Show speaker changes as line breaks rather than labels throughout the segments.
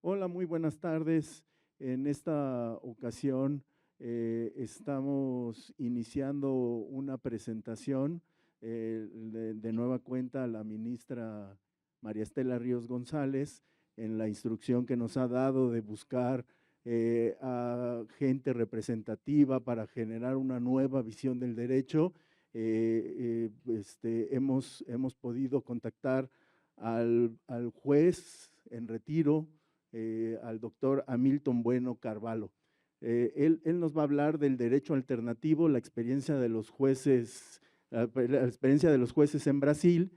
Hola, muy buenas tardes. En esta ocasión estamos iniciando una presentación de nueva cuenta a la ministra María Estela Ríos González en la instrucción que nos ha dado de buscar a gente representativa para generar una nueva visión del derecho. Hemos podido contactar al juez en retiro, al doctor Hamilton Bueno Carvalho. Él nos va a hablar del derecho alternativo, la experiencia de los jueces, la experiencia de los jueces en Brasil,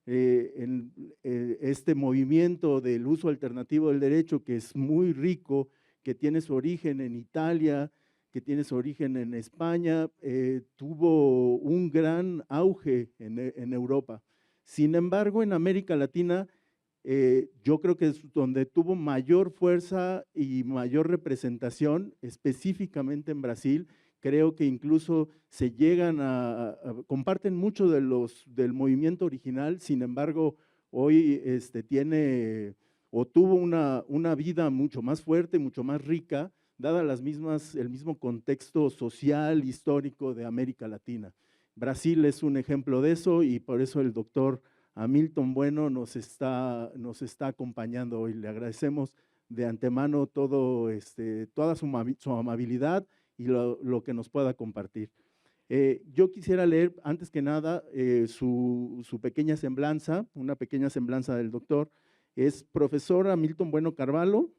este movimiento del uso alternativo del derecho que es muy rico, que tiene su origen en Italia, que tiene su origen en España, tuvo un gran auge en Europa. Sin embargo, en América Latina, yo creo que es donde tuvo mayor fuerza y mayor representación, específicamente en Brasil. Creo que incluso se llegan comparten mucho del movimiento original, sin embargo, hoy tiene o tuvo una vida mucho más fuerte, mucho más rica, dada el mismo contexto social, histórico de América Latina. Brasil es un ejemplo de eso y por eso el doctor Hamilton Bueno nos está acompañando hoy. Le agradecemos de antemano toda su amabilidad y lo que nos pueda compartir. Yo quisiera leer, antes que nada, su pequeña semblanza, una pequeña semblanza del doctor. Es profesor Hamilton Bueno Carvalho,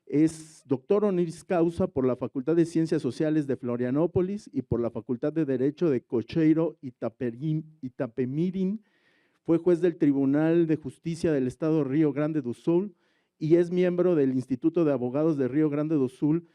es doctor honoris causa por la Facultad de Ciencias Sociales de Florianópolis y por la Facultad de Derecho de Cocheiro Itapemirim. Fue juez del Tribunal de Justicia del Estado de Río Grande do Sul y es miembro del Instituto de Abogados de Río Grande do Sul,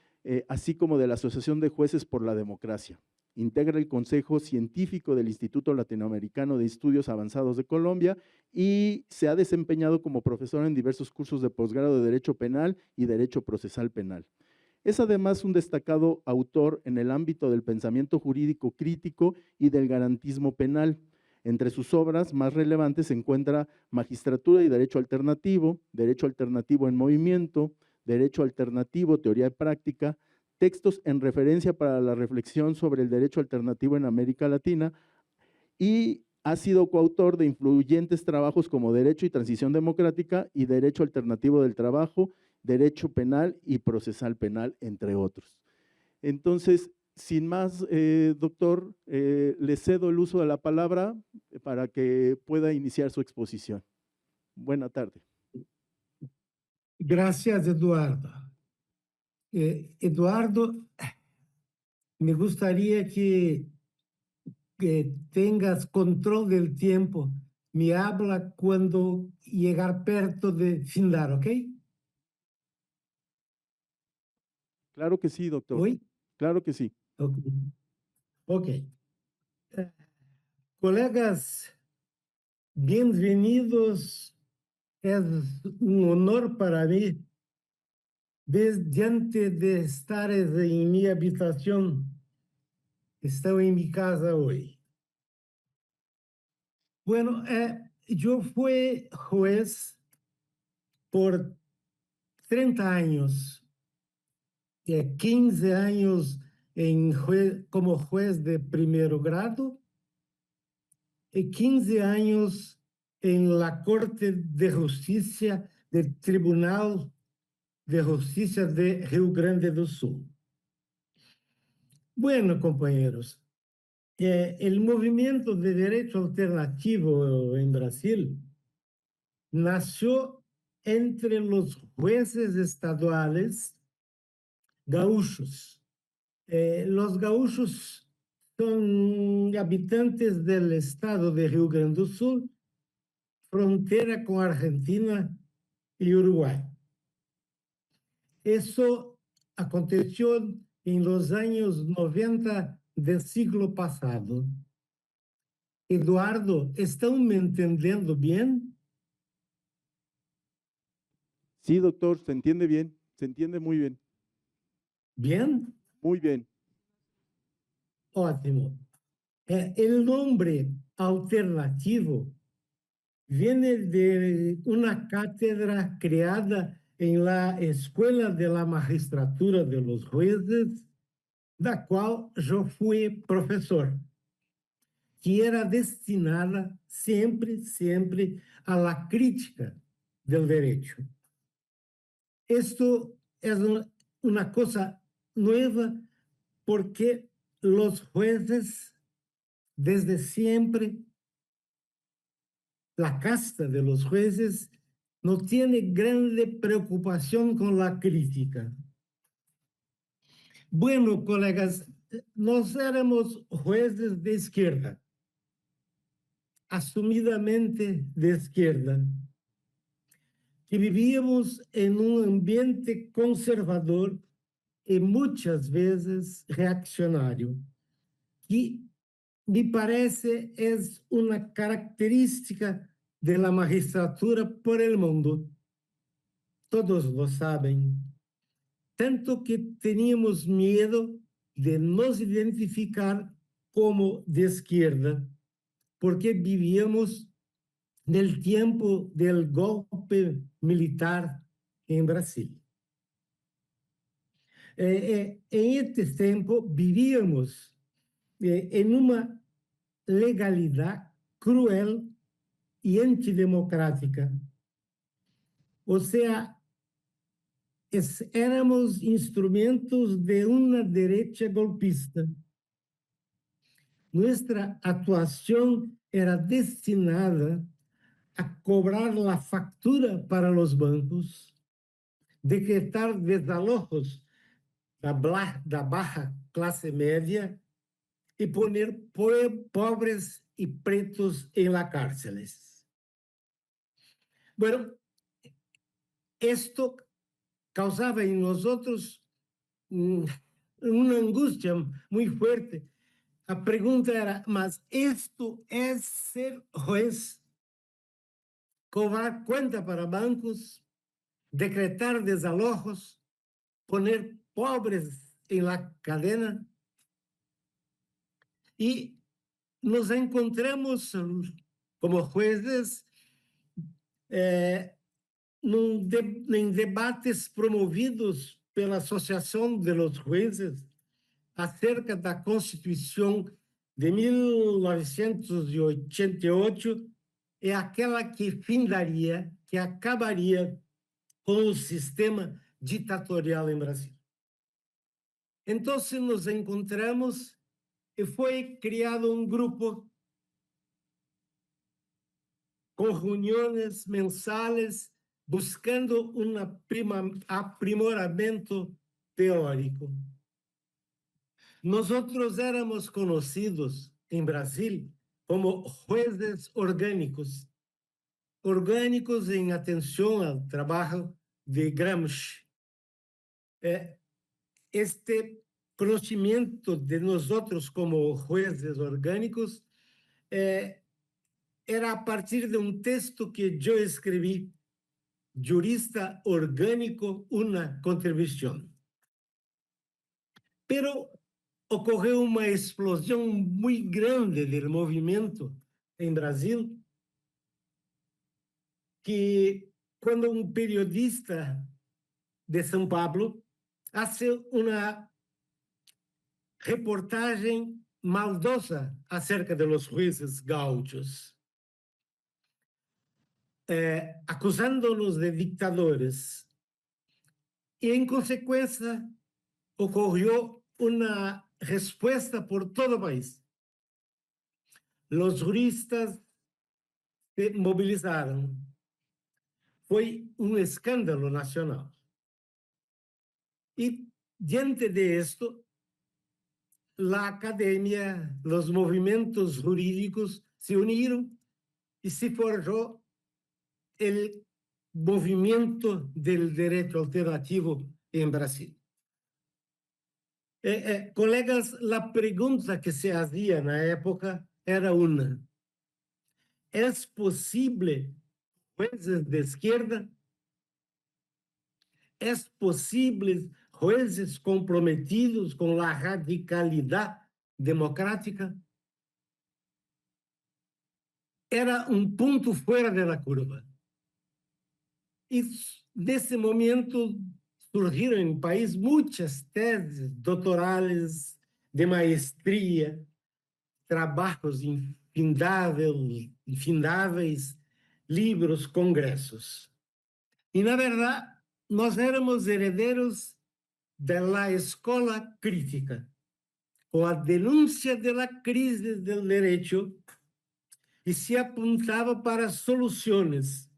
así como de la Asociación de Jueces por la Democracia. Integra el Consejo Científico del Instituto Latinoamericano de Estudios Avanzados de Colombia y se ha desempeñado como profesor en diversos cursos de posgrado de Derecho Penal y Derecho Procesal Penal. Es además un destacado autor en el ámbito del pensamiento jurídico crítico y del garantismo penal. Entre sus obras más relevantes se encuentra Magistratura y Derecho Alternativo, Derecho Alternativo en Movimiento, Derecho Alternativo, Teoría y Práctica, Textos en referencia para la reflexión sobre el derecho alternativo en América Latina y ha sido coautor de influyentes trabajos como Derecho y Transición Democrática y Derecho Alternativo del Trabajo, Derecho Penal y Procesal Penal, entre otros. Entonces, sin más, doctor, le cedo el uso de la palabra para que pueda iniciar su exposición. Buena tarde.
Gracias, Eduardo. Eduardo, me gustaría que tengas control del tiempo. Me habla cuando llegar perto de findar, ¿ok?
Claro que sí, doctor.
¿Hoy?
Claro que sí.
Ok. Ok. Colegas, bienvenidos. Es un honor para mí diante de estar en mi habitación. Estoy en mi casa hoy. Bueno, yo fui juez por 30 años, 15 años como juez de primer grado y 15 años en la Corte de Justicia del Tribunal de Justicia de Río Grande do Sul. Bueno, compañeros, el movimiento de derecho alternativo en Brasil nació entre los jueces estaduales gaúchos. Los gaúchos son habitantes del estado de Río Grande do Sul, frontera con Argentina y Uruguay. Eso aconteció en los años 90 del siglo pasado. Eduardo, ¿están me entendiendo bien?
Sí, doctor, se entiende bien, se entiende muy bien.
¿Bien?
Muy bien.
Ótimo. El nombre alternativo viene de una cátedra creada en la Escuela de la Magistratura de los Jueces, da qual eu fui professor, que era destinada sempre a la crítica del derecho. Esto es una cosa nueva porque los jueces, desde siempre, la casta de los jueces no tiene grande preocupación con la crítica. Bueno, colegas, nós éramos jueces de izquierda, asumidamente de izquierda, que vivíamos en un ambiente conservador y muchas veces reaccionario, que me parece es una característica de la magistratura por el mundo. Todos lo saben. Tanto que teníamos miedo de nos identificar como de izquierda, porque vivíamos del tiempo del golpe militar en Brasil. En este tiempo vivíamos en una legalidad cruel y antidemocrática. O sea, éramos instrumentos de una derecha golpista. Nuestra actuación era destinada a cobrar la factura para los bancos, decretar desalojos da baja clase média y poner pobres y pretos en las cárceles. Bueno, esto causaba en nosotros una angustia muy fuerte. La pregunta era, ¿mas esto es ser juez? Cobrar cuenta para bancos, decretar desalojos, poner pobres en la cadena. Y nos encontramos como jueces em debates promovidos pela Associação de los Jueces acerca da Constituição de 1988, é aquela que findaria, que acabaria com o sistema ditatorial em Brasil. Então, nos encontramos e foi criado um grupo com reuniões mensais buscando um aprimoramento teórico. Nosotros éramos conocidos en Brasil como jueces orgánicos, orgánicos en atención al trabajo de Gramsci. Este conocimiento de nosotros como jueces orgánicos era a partir de un texto que yo escribí, Jurista Orgánico, una contribución. Pero ocorreu uma explosão muito grande do movimento em Brasil, que quando um periodista de São Paulo faz uma reportagem maldosa acerca de los jueces gaúchos, acusando-nos de dictadores. E, em consequência, ocorreu uma respuesta por todo el país. Los juristas se movilizaron. Fue un escándalo nacional. Y diante de esto, la academia, los movimientos jurídicos se unieron y se forjó el movimiento del derecho alternativo en Brasil. Colegas, la pregunta que se hacía en la época era una: ¿es posible jueces de izquierda? ¿Es posible jueces comprometidos con la radicalidad democrática? Era un punto fuera de la curva. Y nesse momento, surgiram em país muitas teses doutorais de maestria, trabalhos infindáveis, livros, congressos. E, na verdade, nós éramos herederos da escola crítica, com a denúncia da crise do direito, e se apontava para soluções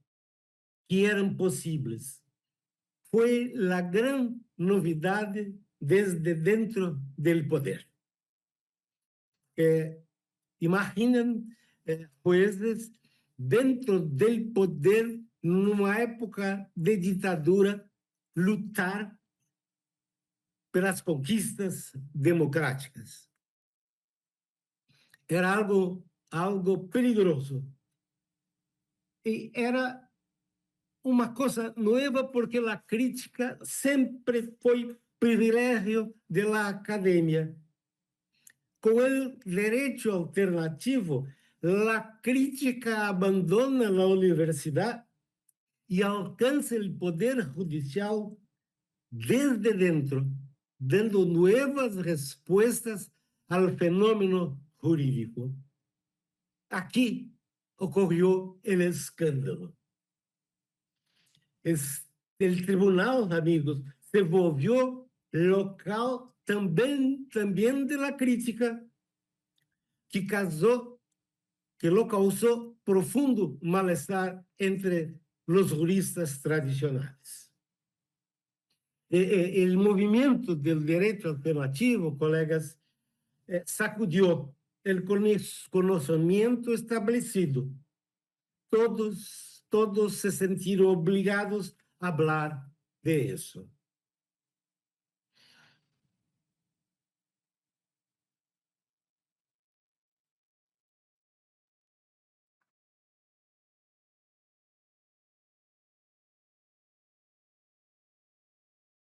que eram possíveis. Foi a grande novidade desde dentro do poder. Imaginem juízes dentro do poder, numa época de ditadura, lutar pelas conquistas democráticas. Era algo perigoso. E era uma coisa nova, porque a crítica sempre foi privilégio da academia. Com o direito alternativo, a crítica abandona a universidade e alcança o poder judicial desde dentro, dando novas respostas ao fenômeno jurídico. Aqui ocorreu o escândalo. O tribunal, amigos, se volvió local também da crítica, que lo causou profundo mal-estar entre os juristas tradicionais. O movimento do direito alternativo, colegas, sacudiu o conhecimento estabelecido. Todos se sentiram obrigados a falar de isso.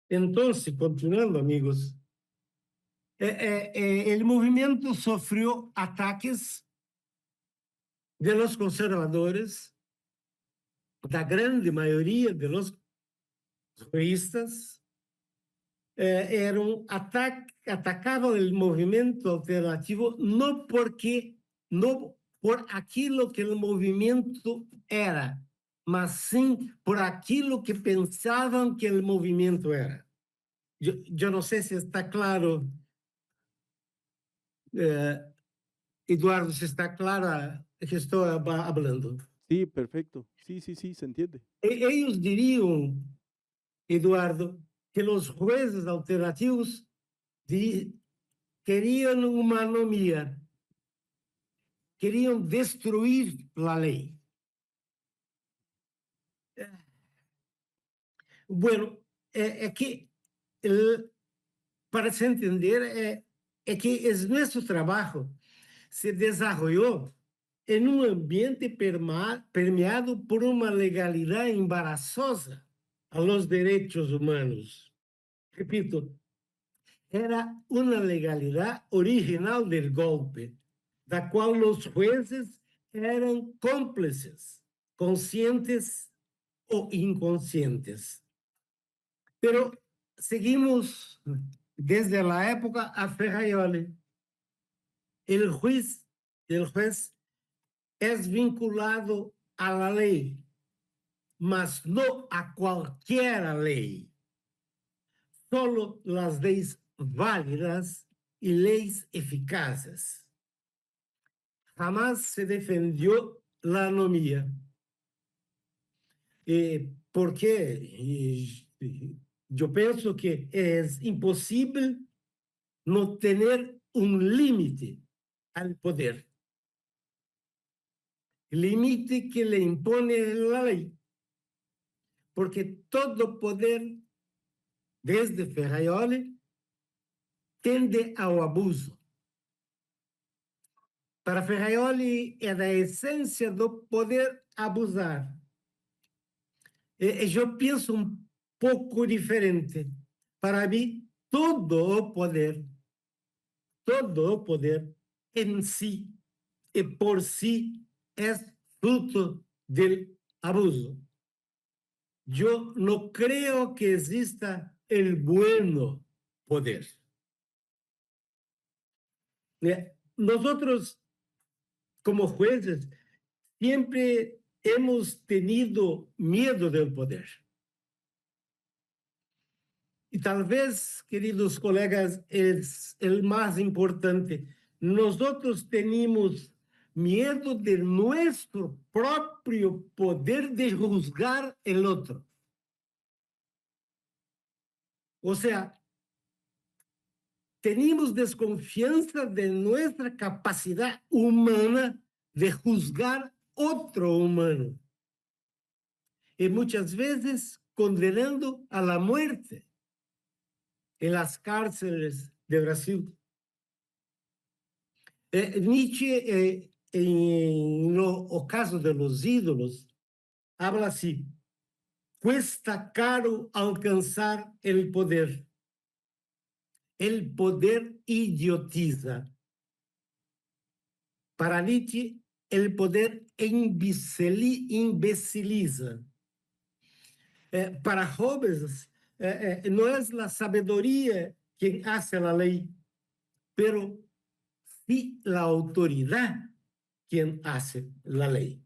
Então, continuando, amigos, o movimento sofreu ataques de los conservadores, da grande maioria de los juristas, atacavam o movimento alternativo não por aquilo que o movimento era, mas sim por aquilo que pensavam que o movimento era. Eu não sei se está claro, Eduardo, se está claro que estou falando.
Sí, perfecto. Sí, sí, sí, se entiende.
Eles diriam, Eduardo, que os juízes alternativos queriam uma anomia, queriam destruir a lei. Bueno, que, para se entender, que nosso trabalho se desenvolveu em um ambiente permeado por uma legalidade embaraçosa a los direitos humanos. Repito, era uma legalidade original do golpe, da qual os juízes eram cúmplices, conscientes ou inconscientes. Pero seguimos desde a época a Ferraioli. El juez es vinculado a la ley, mas no a cualquier ley. Solo las leyes válidas y leyes eficaces. Jamás se defendió la anomia. Porque yo pienso que es imposible no tener un límite al poder. Límite que le impone la ley. Porque todo poder, desde Ferraioli, tende ao abuso. Para Ferraioli, é da essência do poder abusar. Eu penso pouco diferente. Para mim, todo o poder em si e por si é fruto do abuso. yo no creo que exista el bueno poder. Nosotros, como jueces, siempre hemos tenido miedo del poder. Y tal vez, queridos colegas, es el más importante. Nosotros tenemos miedo de nuestro propio poder de juzgar el otro. O sea, tenemos desconfianza de nuestra capacidad humana de juzgar otro humano. Y muchas veces condenando a la muerte en las cárceles de Brasil. Nietzsche, en o caso de los ídolos, habla así: cuesta caro alcanzar el poder. El poder idiotiza. Para Nietzsche, el poder imbeciliza. Para Hobbes, no es la sabiduría quien hace la ley, pero sí la autoridad quien hace la ley.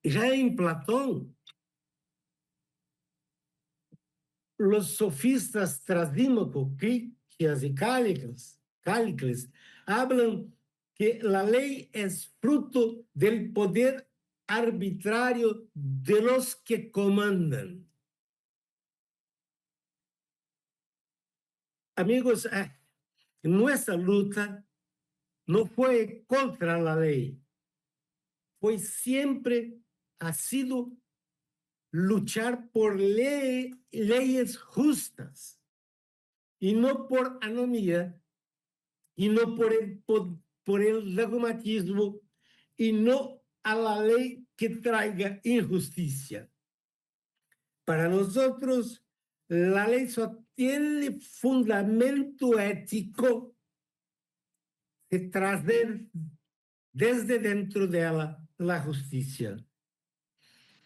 Ya en Platón, los sofistas Trasímaco, Critias y Cálicles hablan que la ley es fruto del poder arbitrario de los que comandan. Amigos, nuestra lucha no fue contra la ley, pues siempre ha sido luchar por leyes justas y no por anomía, y no por el dogmatismo, y no a la ley que traiga injusticia. Para nosotros, la ley solo tiene fundamento ético de traer desde dentro de ella la justicia.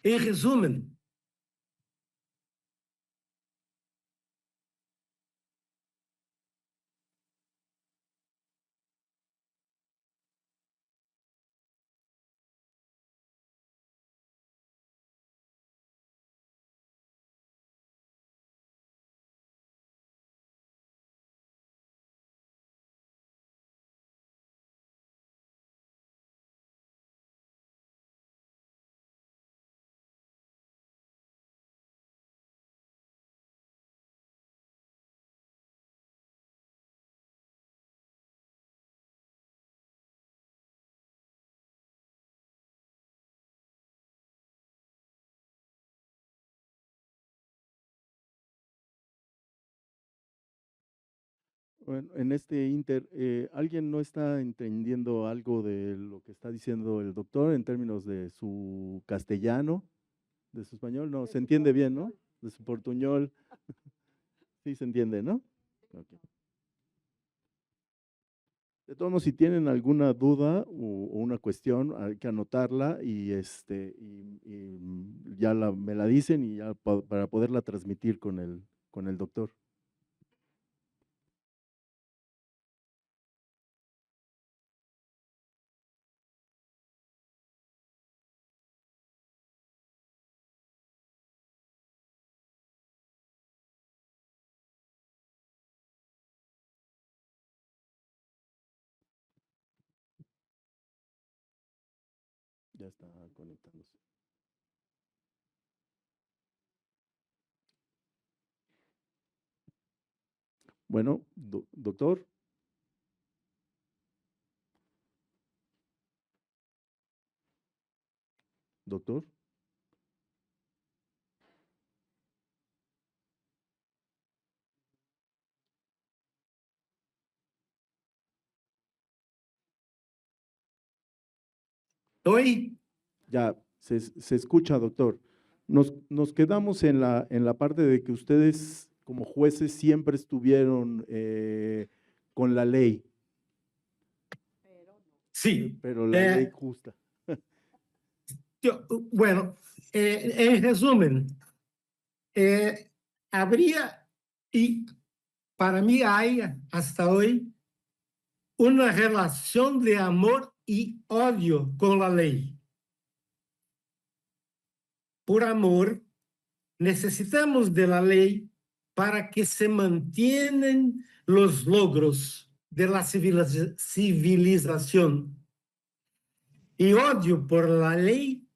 En resumen,
Bueno, en este inter, ¿alguien no está entendiendo algo de lo que está diciendo el doctor en términos de su castellano, de su español? No, se entiende bien, ¿no? De su portuñol. Sí se entiende, ¿no? Okay. De todos modos, si tienen alguna duda o una cuestión, hay que anotarla y, ya me la dicen y ya para poderla transmitir con el doctor. Ya está conectándose. Bueno, doctor. Doctor.
hoy
Ya, se escucha, doctor. Nos quedamos en la parte de que ustedes como jueces siempre estuvieron con la ley,
sí,
pero la ley justa.
Bueno, en resumen, habría, y para mí hay hasta hoy, una relación de amor y odio con la ley. Por amor, necesitamos de la ley para que se mantienen los logros de la civilización. Y odio por la ley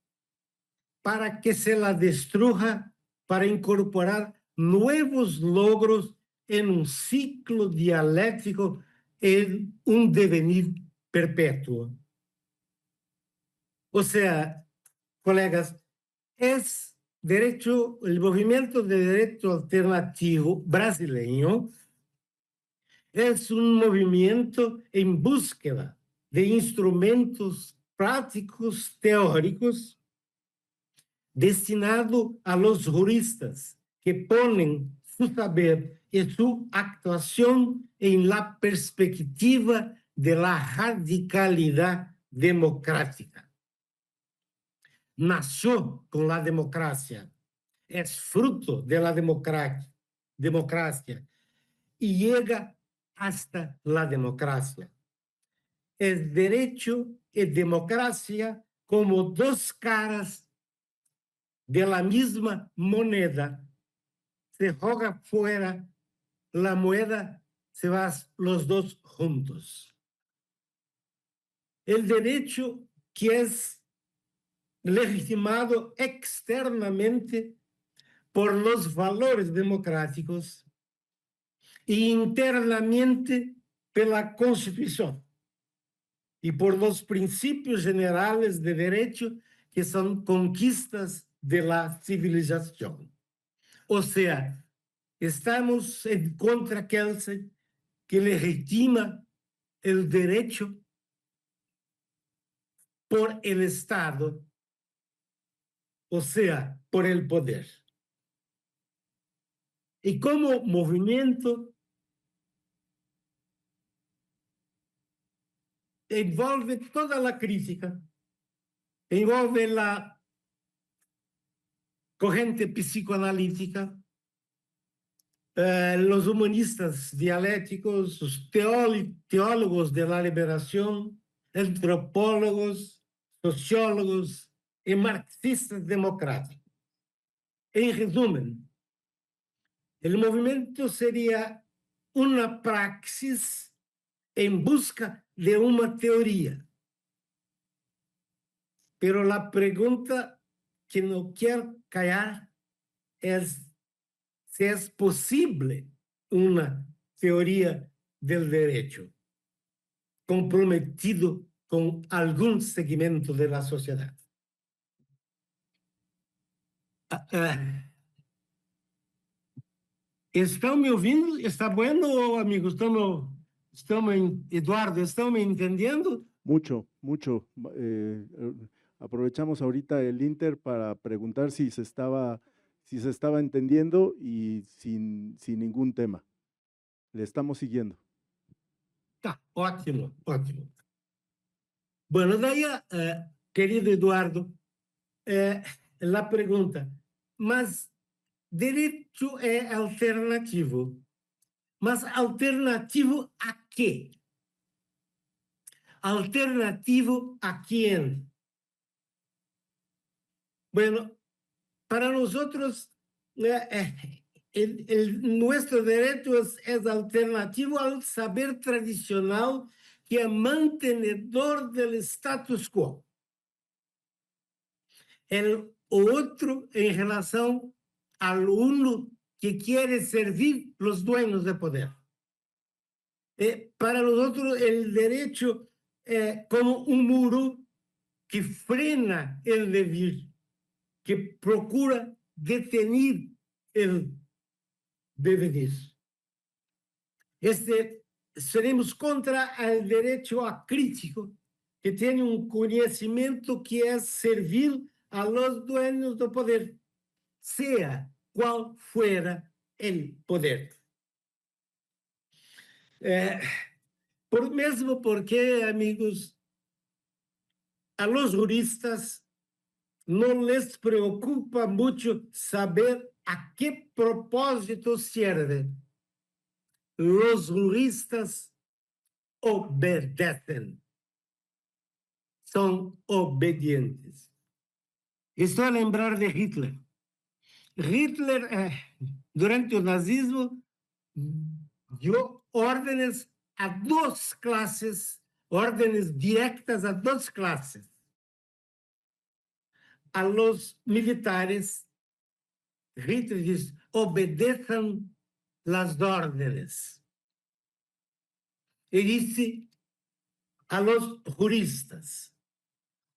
para que se la destruya, para incorporar nuevos logros en un ciclo dialéctico, en un devenir perpetuo. O sea, colegas, es el movimiento de derecho alternativo brasileño es un movimiento en búsqueda de instrumentos prácticos teóricos destinado a los juristas que ponen su saber y su actuación en la perspectiva de la radicalidad democrática. Nació con la democracia, es fruto de la democracia y llega hasta la democracia. Es derecho y democracia como dos caras de la misma moneda. Se juega fuera la moneda, se van los dos juntos. El derecho que es legitimado externamente por los valores democráticos e internamente pela Constitución y por los principios generales de derecho que son conquistas de la civilización. O sea, estamos en contra aquel que legitima el derecho por el Estado, o sea, por el poder. Y como movimiento envolve toda la crítica, envolve la corriente psicoanalítica, los humanistas dialécticos, los teólogos de la liberación, antropólogos, sociólogos y marxistas democráticos. En resumen, el movimiento sería una praxis en busca de una teoría. Pero la pregunta que no quiero callar es si es posible una teoría del derecho comprometido con algún segmento de la sociedad. ¿Están me ouvindo? ¿Está bueno, amigos? Eduardo, ¿están me entendiendo?
Mucho, mucho. Aprovechamos ahorita el Inter para preguntar si se estaba entendiendo y sin ningún tema. Le estamos siguiendo.
Tá, ótimo, ótimo. Bueno, daí, querido Eduardo, la pergunta, mas direito é alternativo. Mas alternativo a quê? Alternativo a quién? Bueno, para nosotros, nuestro derecho es alternativo al saber tradicional que es mantenedor del status quo. El otro en relación al uno que quiere servir los dueños de poder. Para nosotros el derecho es como un muro que frena el deber, que procura detener el devenir. Seremos contra el derecho acrítico, que tiene un conocimiento que es servir a los dueños del poder, sea cual fuera el poder. Mesmo porque, amigos, a los juristas no les preocupa mucho saber a qué propósito sirve. Los juristas obedecen, son obedientes. Estoy a lembrar de Hitler. Hitler, durante el nazismo, dio órdenes a dos clases, órdenes directas a dos clases. A los militares, Hitler dice, obedezcan las órdenes. Y dice a los juristas,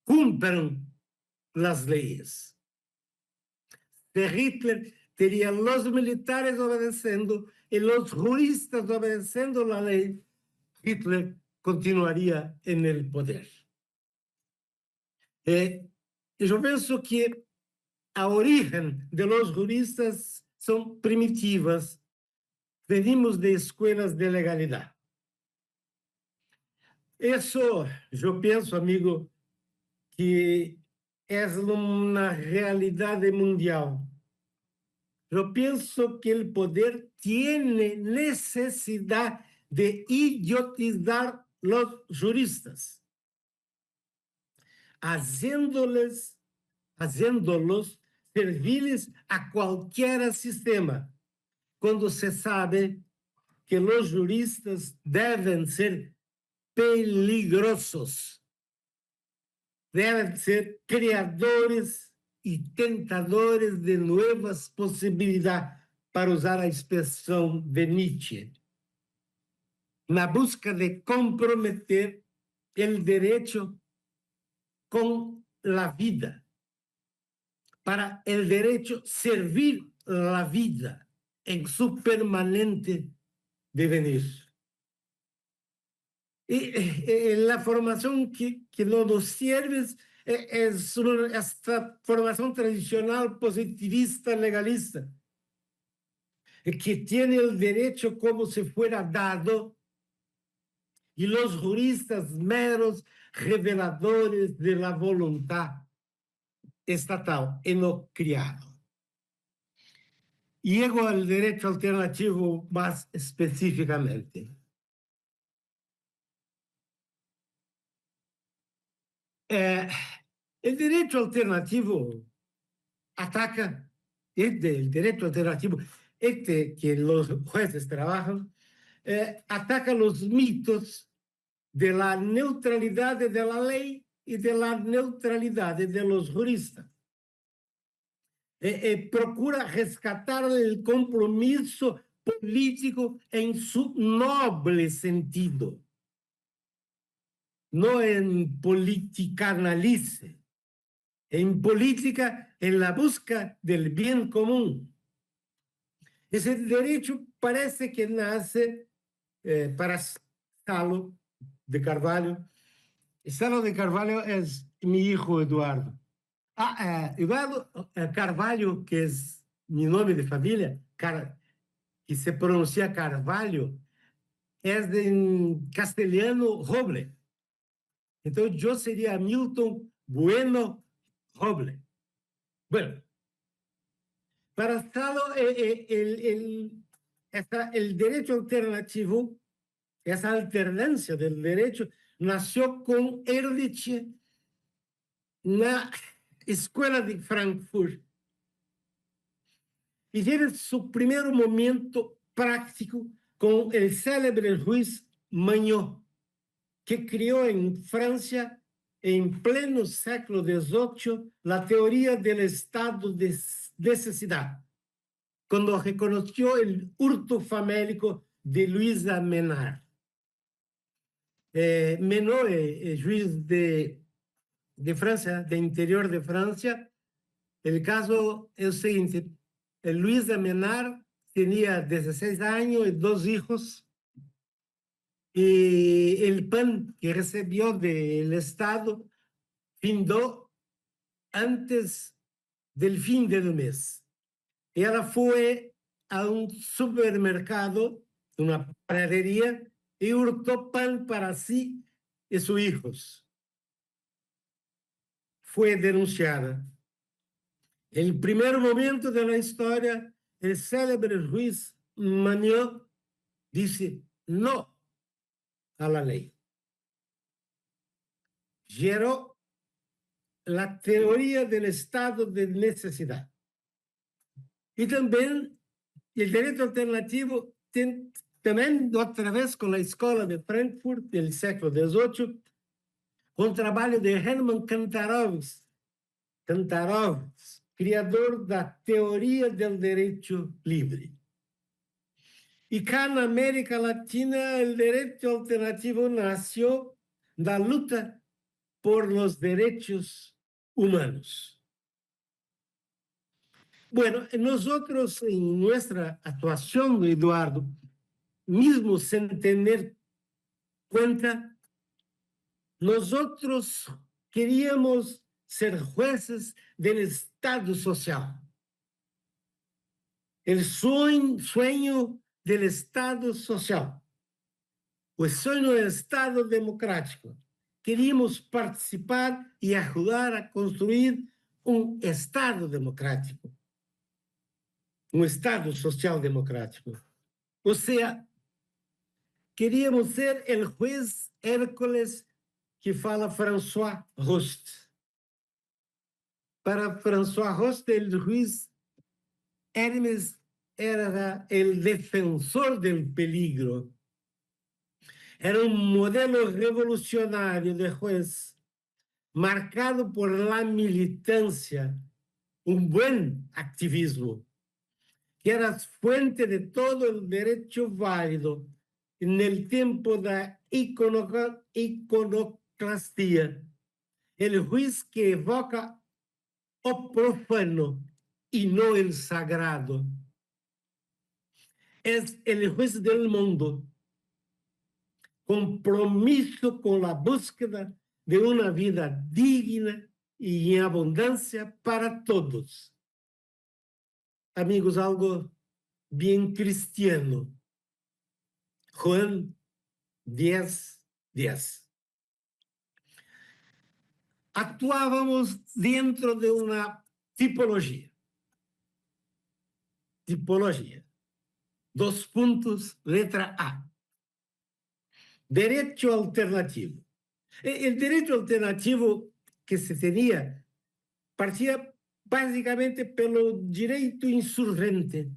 cumplan las leyes. De Hitler tenía los militares obedeciendo y los juristas obedeciendo la ley, Hitler continuaría en el poder. Yo pienso que a origen de los juristas son primitivas. Venimos de escuelas de legalidad. Eso, yo pienso, amigo, que es una realidad mundial. Yo pienso que el poder tiene necesidad de idiotizar los juristas, haciéndolos serviles a cualquier sistema, cuando se sabe que los juristas deben ser peligrosos, deben ser creadores y tentadores de nuevas posibilidades, para usar a expresión de Nietzsche, na busca de comprometer el derecho con la vida, para el derecho servir la vida en su permanente devenir. Y la formación que no nos sirve es esta formación tradicional positivista legalista, que tiene el derecho como si fuera dado, y los juristas meros reveladores de la voluntad estatal y no criado. Llego al derecho alternativo más específicamente. El derecho alternativo ataca, el derecho alternativo, que los jueces trabajan, ataca los mitos de la neutralidad de la ley y de la neutralidad de los juristas. Procura rescatar el compromiso político en su noble sentido, no en politicanalice, en política, en la busca del bien común. Ese derecho parece que nace para Salo de Carvalho. Salo de Carvalho es mi hijo Eduardo. Eduardo Carvalho, que es mi nombre de familia, que se pronuncia Carvalho, es en castellano Roble. Entonces yo sería Milton Bueno Roble. Bueno, para Salo, el derecho alternativo, esa alternancia del derecho, nació con Ehrlich en la Escuela de Frankfurt. Y tiene su primer momento práctico con el célebre juez Magnon, que creó en Francia, en pleno século XVIII, la teoría del estado de necesidad, cuando reconoció el hurto famélico de Luisa Menard. Menard es juez de Francia, de interior de Francia. El caso es el siguiente: Luisa Menard tenía 16 años y 2 hijos, y el pan que recibió del Estado findó antes del fin del mes. Ella fue a un supermercado, una panadería, y hurtó pan para sí y sus hijos. Fue denunciada. el primer momento de la historia, el célebre juez Magnot dice no a la ley. Geró la teoría del estado de necesidad. Y también el derecho alternativo, también otra vez con la escuela de Frankfurt del século XVIII, con trabajo de Hermann Kantarovich, criador da teoria del derecho libre. Y acá en América Latina el derecho alternativo nació da luta por los derechos humanos. Bueno, nosotros en nuestra actuación, Eduardo, mismo sin tener cuenta, nosotros queríamos ser jueces del Estado social. El sueño del Estado social. O sueño del Estado democrático. Queríamos participar y ayudar a construir un Estado democrático. Un Estado social democrático. O sea, queríamos ser el juez Hércules que fala François Rost. Para François Rost, el juez Hermes era el defensor del peligro. Era un modelo revolucionario de juez, marcado por la militancia, un buen activismo, que era fuente de todo el derecho válido en el tiempo de la iconoclastía. El juez que evoca o profano y no el sagrado. Es el juez del mundo, compromiso con la búsqueda de una vida digna y en abundancia para todos. Amigos, algo bien cristiano. Juan 10:10. Actuábamos dentro de una tipología. Tipología. 2 puntos, letra A. Derecho alternativo. El derecho alternativo que se tenía partía básicamente pelo direito insurgente.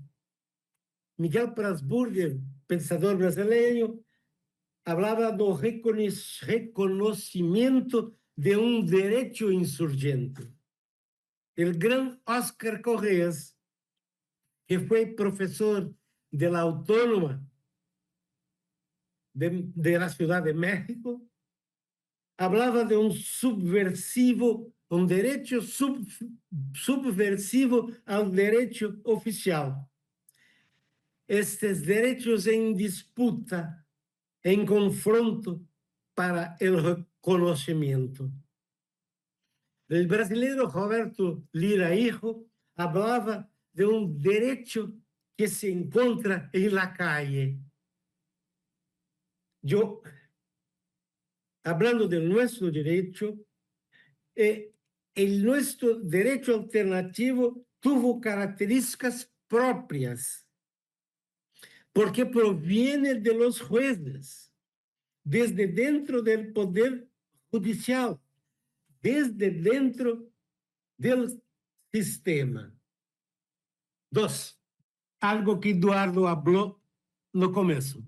Miguel Prasburger, pensador brasileño, hablaba do reconocimiento de un derecho insurgente. El gran Oscar Correas, que fue profesor de la Autónoma de la Ciudad de México, hablaba de un subversivo, un derecho subversivo al derecho oficial. Estes derechos en disputa, en confronto para el reconocimiento. El brasileño Roberto Lira Hijo hablaba de un derecho que se encuentra en la calle. Yo, hablando de nuestro derecho, el nuestro derecho alternativo tuvo características propias, porque proviene de los jueces, desde dentro del poder judicial, desde dentro del sistema. 2, algo que Eduardo habló no começo.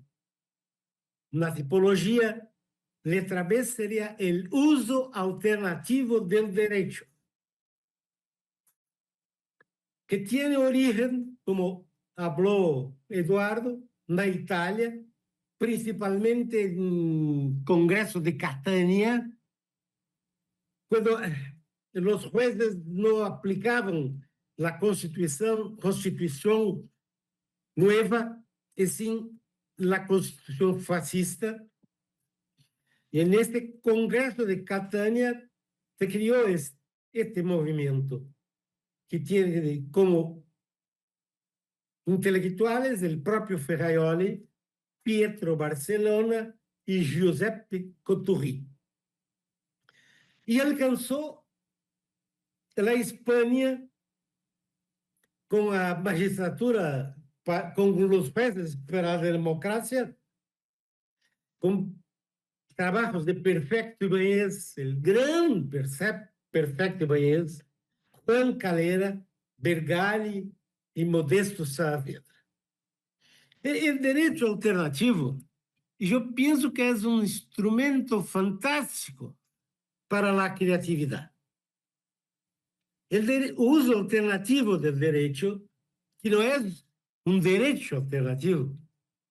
Na tipologia, letra B seria el uso alternativo del derecho, que tiene origen, como habló Eduardo, na Italia, principalmente en Congreso de Catania, cuando los jueces no aplicaban la constitución nueva, y sin la constitución fascista. Y en este Congreso de Catania se creó este movimiento que tiene como intelectuales el propio Ferraioli, Pietro Barcelona y Giuseppe Coturri. Y alcanzó la España con la magistratura, con los jueces para la democracia, con trabajos de Perfecto Ibáñez, el gran Perfecto Ibáñez, Juan Calera, Bergali y Modesto Saavedra. El derecho alternativo, yo pienso que es un instrumento fantástico para la creatividad. El uso alternativo del derecho, que no es un derecho alternativo,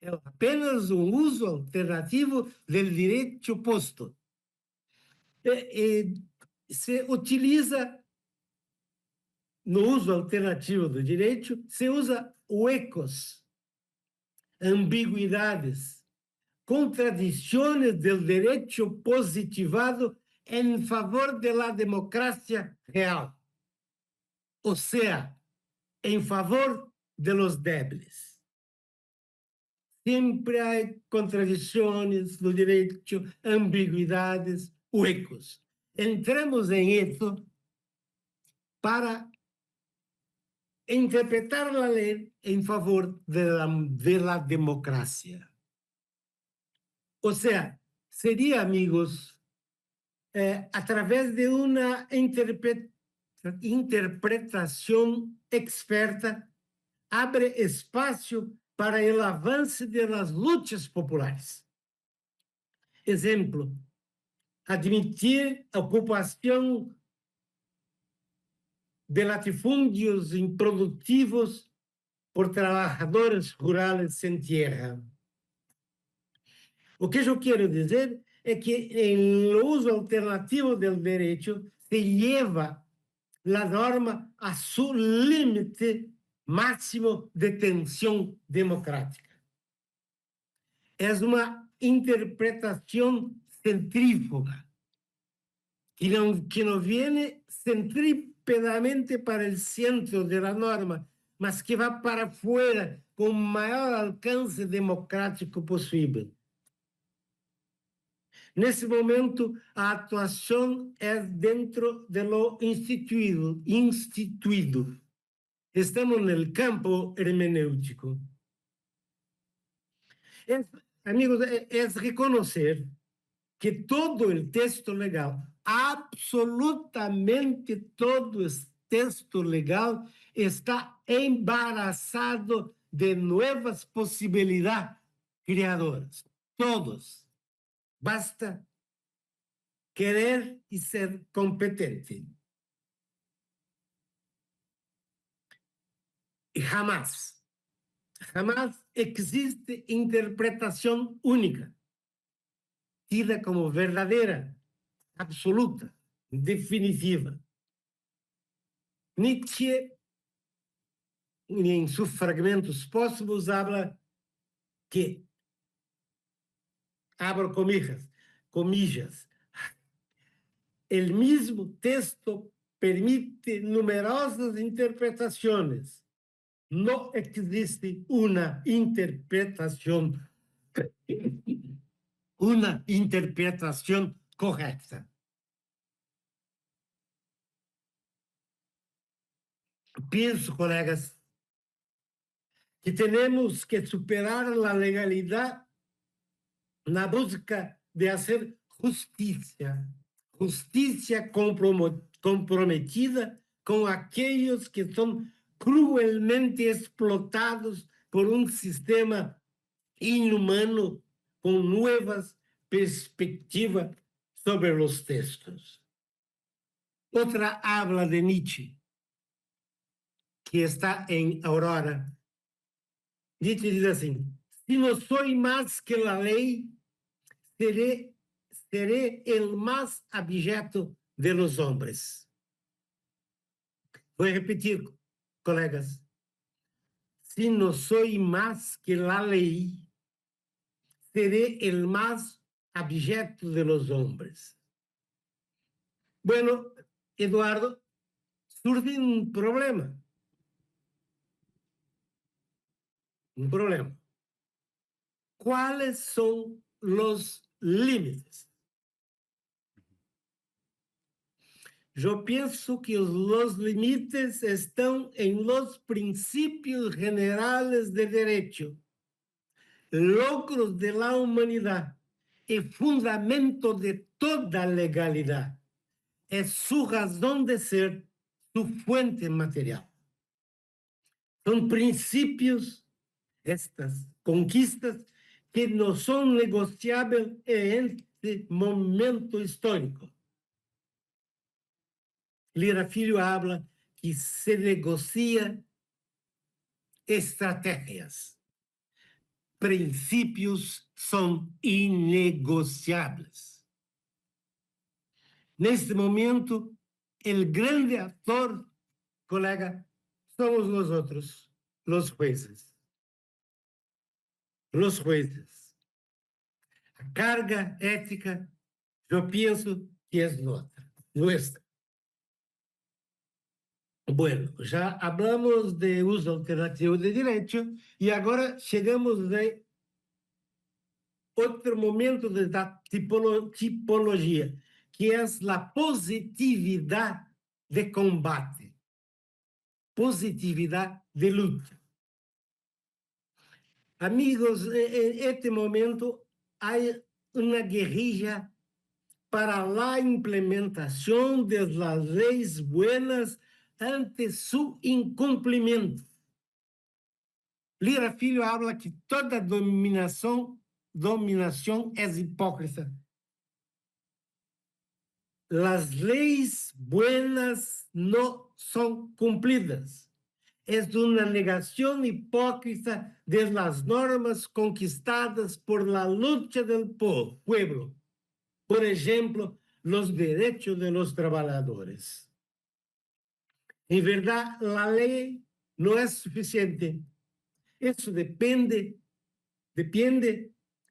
es apenas un uso alternativo del derecho posto. Se utiliza, no uso alternativo do direito, se usa huecos, ambigüedades, contradiciones del derecho positivado en favor de la democracia real. O sea, en favor de los débiles. Siempre hay contradicciones no derecho, ambigüedades, huecos. Entremos en esto para interpretar la ley en favor de la democracia. O sea, sería, amigos, a través de una interpretación experta, abre espacio para el avance de las luchas populares. Ejemplo, admitir ocupación de latifúndios improductivos por trabajadores rurales sem tierra. O que eu quero dizer é que no uso alternativo do direito se leva a norma a seu limite máximo de tensão democrática. É uma interpretação centrífuga que não vem centrípedamente para o centro da norma, mas que vai para fora com o maior alcance democrático possível. Nesse momento, a atuação é dentro de lo instituído. Estamos no campo hermenêutico. Amigos, é reconhecer que todo o texto legal, absolutamente todo o texto legal, está embaraçado de novas possibilidades criadoras. Todos. Basta querer e ser competente. E jamás existe interpretação única, tida como verdadeira, absoluta, definitiva. Nietzsche, em seus fragmentos póstumos, habla que, abro comillas, el mismo texto permite numerosas interpretaciones. No existe una interpretación correcta. Pienso, colegas, que tenemos que superar la legalidad na busca de hacer justicia comprometida con aquellos que son cruelmente explotados por un sistema inhumano con nuevas perspectivas sobre los textos. Otra habla de Nietzsche, que está en Aurora. Nietzsche dice así: si no soy más que la ley, seré el más abjeto de los hombres. Voy a repetir, colegas. Si no soy más que la ley, seré el más abjeto de los hombres. Bueno, Eduardo, surge un problema. Un problema. ¿Cuáles son los límites? yo pienso que los límites están en los principios generales de derecho, logros de la humanidad y fundamento de toda legalidad. Es su razón de ser, su fuente material. Son principios, estas conquistas, que no son negociables en este momento histórico. Lira Filho habla que se negocia estrategias. Princípios são inegociáveis. Neste momento, o grande ator, colega, somos nós outros, os jueces. Os jueces. A carga ética, eu penso que é nuestra. Bueno, já hablamos de uso alternativo de direito e agora chegamos a outro momento da tipologia, que é a positividade de combate, positividade de luta. Amigos, em este momento há uma guerrilha para a implementação das leis buenas ante su incumprimento. Lira Filho habla que toda dominação é hipócrita. As leis buenas não são cumpridas. É uma negação hipócrita de las normas conquistadas por la lucha del pueblo. Por exemplo, los derechos de los trabajadores. Em verdade, a lei não é suficiente. Isso depende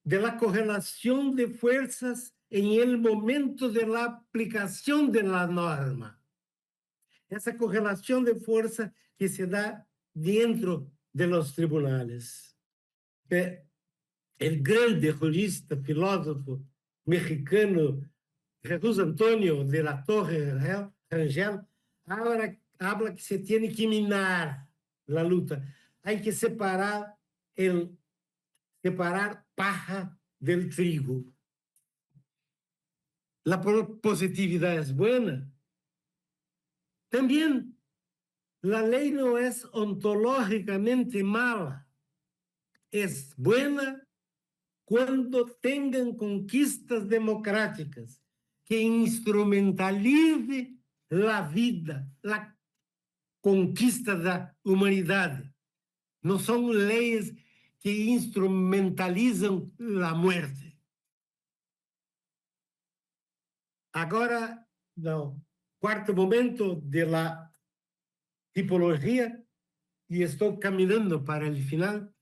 de la correlación de fuerzas en el momento de la aplicación de la norma. Esa correlación de fuerza que se da dentro de los tribunales. El grande jurista, filósofo mexicano Jesús Antonio de la Torre Rangel habla que se tiene que minar la luta. Hay que separar paja del trigo. La positividad es buena. También la ley no es ontológicamente mala. Es buena cuando tengan conquistas democráticas que instrumentalice la vida, la conquista de la humanidad. No son leyes que instrumentalizam a morte. Agora, no quarto momento da tipologia, e estou caminhando para o final,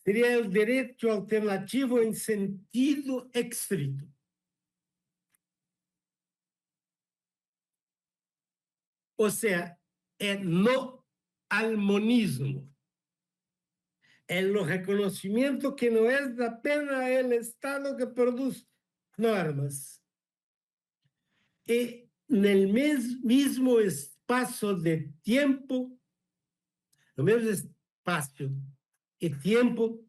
seria o direito alternativo em sentido estrito. Ou seja, é no armonismo. É o reconhecimento que não é apenas o Estado que produz normas. E no mesmo espaço de tempo, no mesmo espaço e tempo,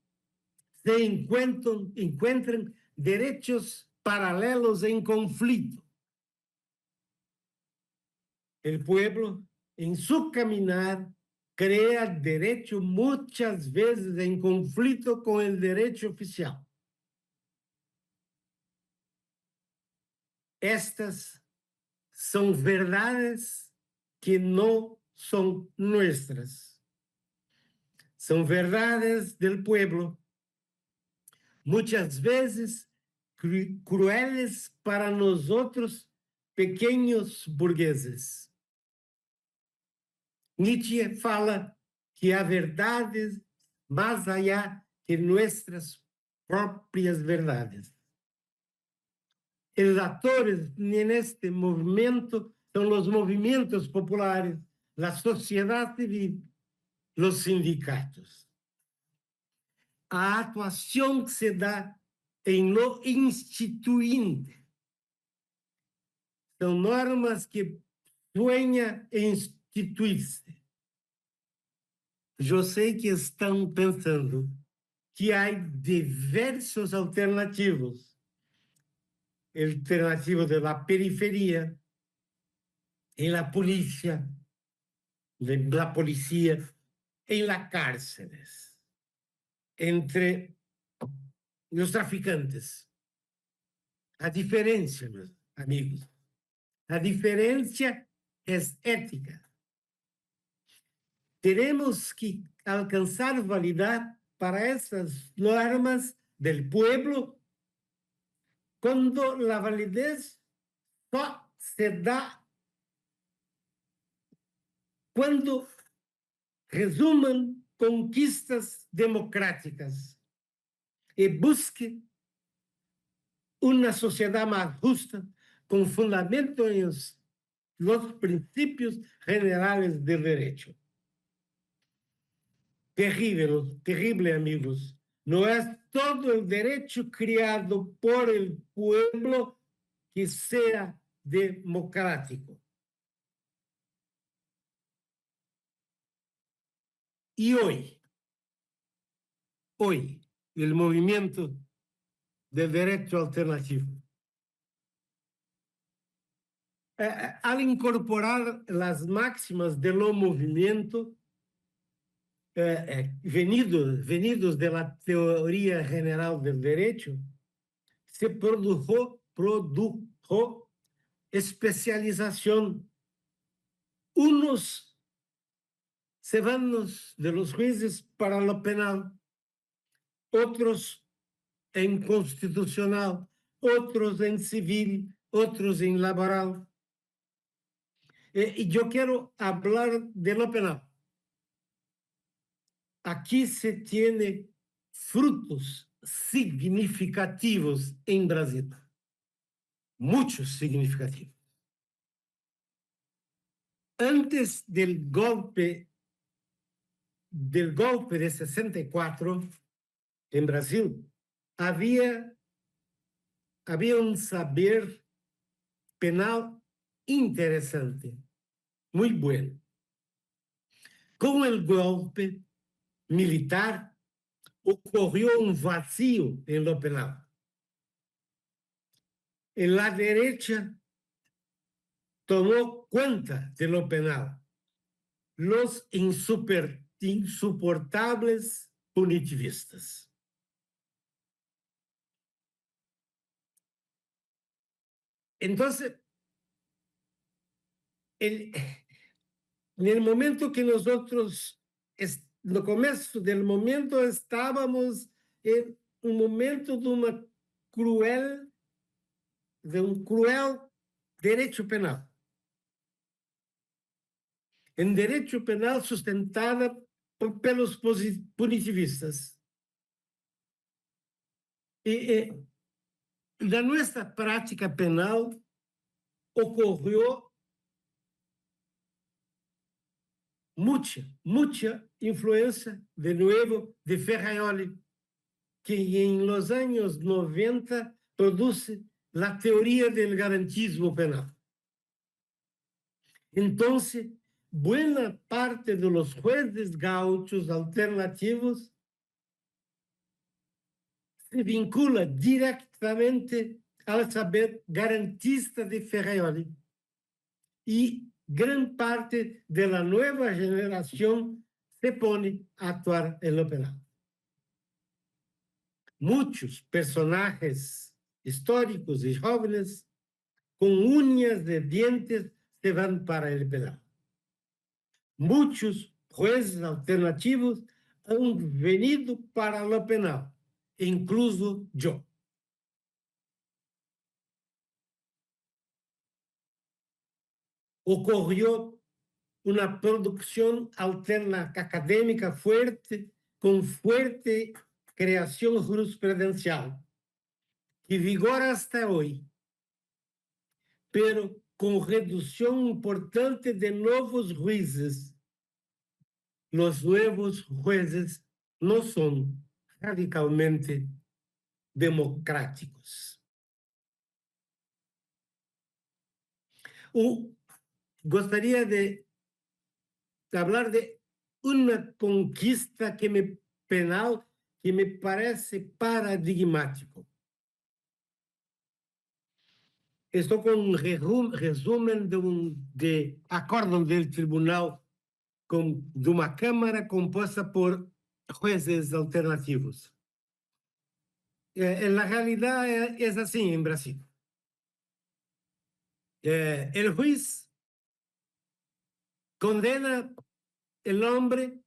se encontram direitos paralelos em conflito. O pueblo, em seu caminhar, crea direito muitas vezes em conflito com o direito oficial. Estas são verdades que não são nossas. São verdades do pueblo, muitas vezes crueles para nós outros pequenos burgueses. Nietzsche fala que há verdades mais allá que nossas próprias verdades. Os atores neste movimento são os movimentos populares, a sociedade civil, os sindicatos. A atuação que se dá em lo instituinte São normas que sonham em instituir-se. Eu sei que estão pensando que há diversos alternativos. Alternativo da periferia, em la polícia, la policía, en las cárceles, entre los traficantes. A diferença, meus amigos, a diferença é ética. Teremos que alcançar validade para essas normas del pueblo quando a validez só se dá quando resumam conquistas democráticas e busque uma sociedade mais justa, com fundamento em los princípios generales del derecho. Terrible, terrible, amigos. No es todo el derecho criado por el pueblo que sea democrático. Y hoy, el movimiento del derecho alternativo, al incorporar las máximas del movimiento, venidos de la teoría general del derecho, se produjo especialización. Unos se van de los jueces para lo penal, otros en constitucional, otros en civil, otros en laboral. Y yo quiero hablar de lo penal. Aquí se tiene frutos significativos en Brasil. Muchos significativos. Antes del golpe de 64, en Brasil, había un saber penal interesante, muy bueno. Con el golpe militar, ocurrió un vacío en lo penal. En la derecha tomó cuenta de lo penal. Los insoportables punitivistas. Entonces, en el momento que nosotros, no comienzo del momento, estábamos en un momento de un cruel derecho penal. En derecho penal sustentada pelos punitivistas. Y na nuestra prática penal ocorreu mucha influência, de novo, de Ferraioli, que em los anos 90 produce a teoria do garantismo penal. Então, buena parte de los jueces gauchos alternativos se vincula directamente ao saber garantista de Ferraioli. E gran parte de la nueva generación se pone a actuar en lo penal. Muchos personajes históricos y jóvenes con uñas de dientes se van para el penal. Muchos jueces alternativos han venido para lo penal, incluso yo. Ocurrió una producción alterna académica fuerte, con fuerte creación jurisprudencial, que vigora hasta hoy, pero con reducción importante de nuevos jueces. Los nuevos jueces no son radicalmente democráticos. Gostaria de hablar de uma conquista penal que me parece paradigmático. Estou com um resumo de acórdão do tribunal de uma Câmara composta por jueces alternativos. Na realidade, é assim em Brasil. El juez condena el hombre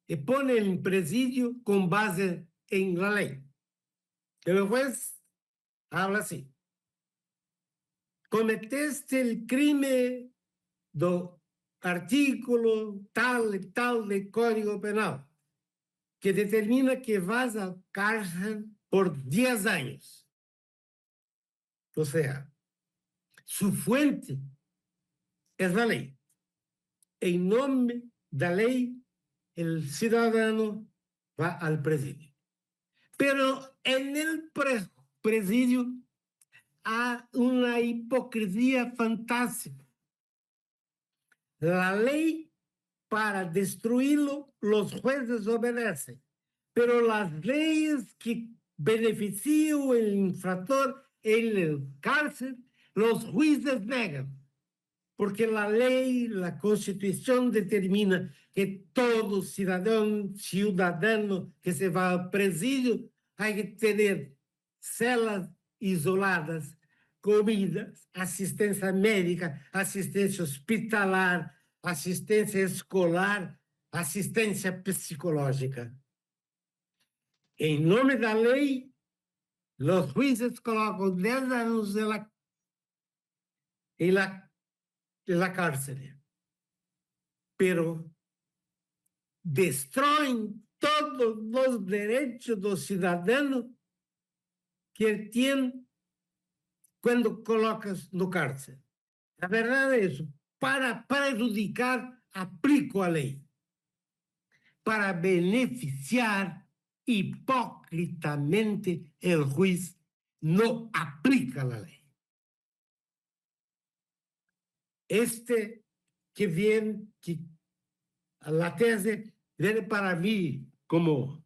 y pone en presidio con base en la ley. El juez habla así: cometeste el crimen do artículo tal e tal de Código Penal, que determina que vas a cárcel por 10 años. O sea, su fuente es la ley. En nombre de la ley, el ciudadano va al presidio. Pero en el presidio hay una hipocresía fantástica. La ley, para destruirlo, los jueces obedecen, pero las leyes que benefician al infractor en el cárcel, los jueces negan, porque la ley, la Constitución determina que todo ciudadano que se va al presidio hay que tener celas isoladas, comidas, asistencia médica, asistencia hospitalar, asistencia escolar, asistencia psicológica. En nombre de la ley, los jueces colocan 10 años en la cárcel, pero destruyen todos los derechos de los ciudadanos que tienen cuando colocas no cárcel. La verdad es eso. Para perjudicar, aplico a ley. Para beneficiar, hipócritamente, el juez no aplica la ley. Que la tese viene para mí como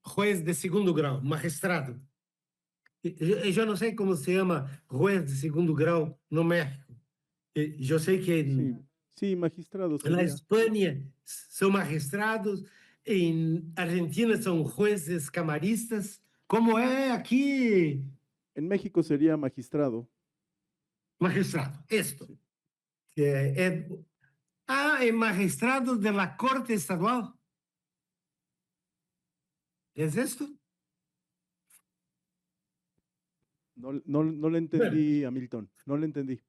juez de segundo grau, magistrado. Eu não sei como se chama juez de segundo grau no México. Eu sei que
Sí, magistrado
na
sería.
Espanha são magistrados, em Argentina são jueces camaristas. Como é aqui?
En México sería magistrado.
Magistrado, esto. Magistrados de la Corte Estadual. ¿Es esto?
No le entendí,
Bueno,
Hamilton, no le entendí.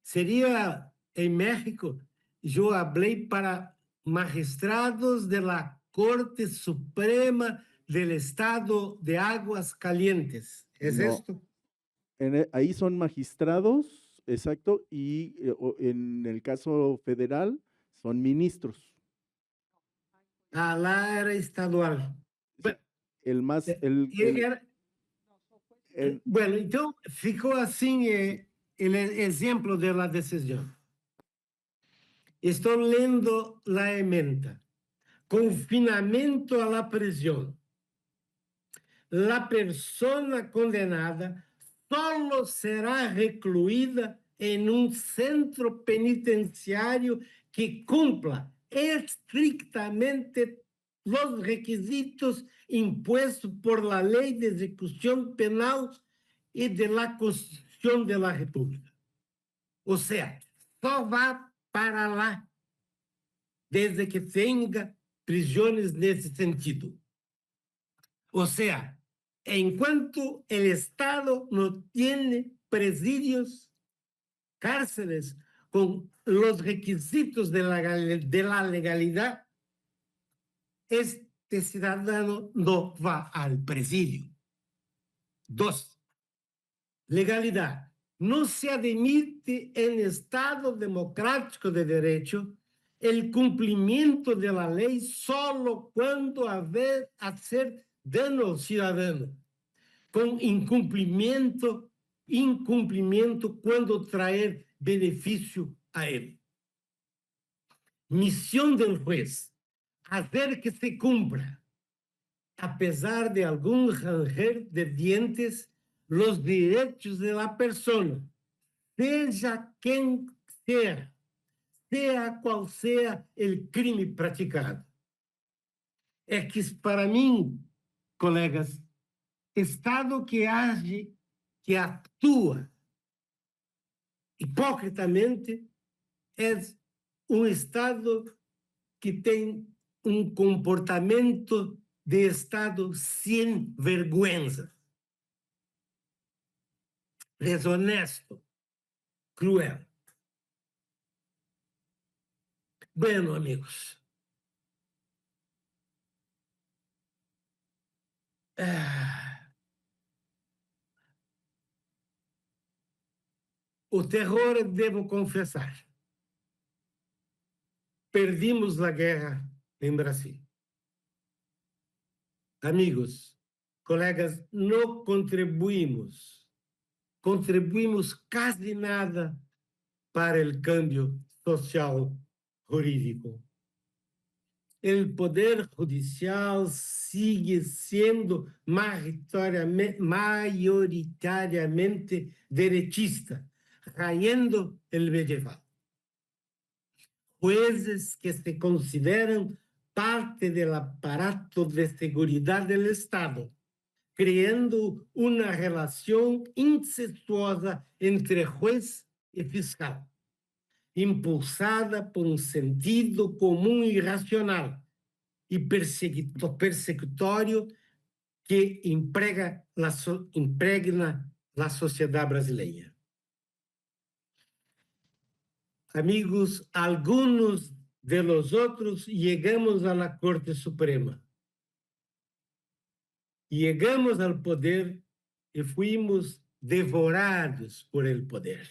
Sería en México, yo hablé para magistrados de la Corte Suprema del Estado de Aguas Calientes. ¿Es
No.
esto?
Ahí son magistrados, exacto, y en el caso federal son ministros.
La era estadual. Bueno,
El más,
bueno, entonces ficó así el ejemplo de la decisión. Estoy leyendo la emenda. Confinamiento a la prisión. La persona condenada solo será recluida en un centro penitenciario que cumpla estrictamente los requisitos impuestos por la Ley de Ejecución Penal y de la Constitución de la República. O sea, só va para lá desde que tenga prisiones nesse sentido. O sea, en cuanto el Estado no tiene presidios, cárceles con los requisitos de la legalidad, este ciudadano no va al presidio. 2. Legalidad. No se admite en Estado democrático de derecho el cumplimiento de la ley solo cuando hacer daño al ciudadano, con incumplimiento incumprimento quando traer benefício a ele. Missão do juez, fazer que se cumpra, apesar de algum ranger de dientes, os direitos de la persona, seja quem seja, sea qual seja o crime praticado. É que, para mim, colegas, Estado que age, que atua hipocritamente, é um Estado que tem um comportamento de Estado sem vergüenza, desonesto, cruel. Bueno, amigos, o terror, devo confessar, perdimos a guerra em Brasil. Amigos, colegas, não contribuímos quase nada para o câmbio social jurídico. O poder judicial sigue sendo maioritariamente derechista, rayando o medieval. Jueces que se consideram parte do aparato de seguridad del Estado, criando uma relação incestuosa entre juez e fiscal, impulsada por um sentido comum irracional e persecutório que impregna a sociedade brasileira. Amigos, alguns de los outros chegamos à Corte Suprema. Chegamos ao poder e fomos devorados por el poder,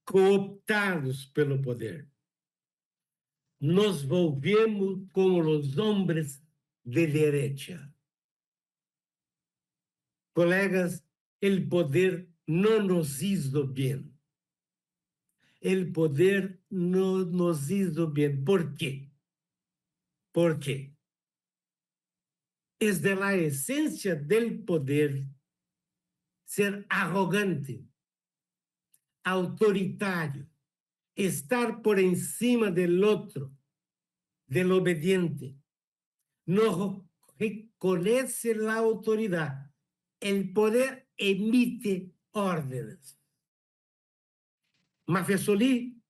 cooptados pelo poder. Nos volvemos como os homens de direita. Colegas, o poder não nos hizo bem. O poder não nos hizo bem. ¿Por quê? Porque é de la essência del poder ser arrogante, autoritário, estar por encima del outro, del obediente. No reconoce la autoridad. El poder emite órdenes. Maffesoli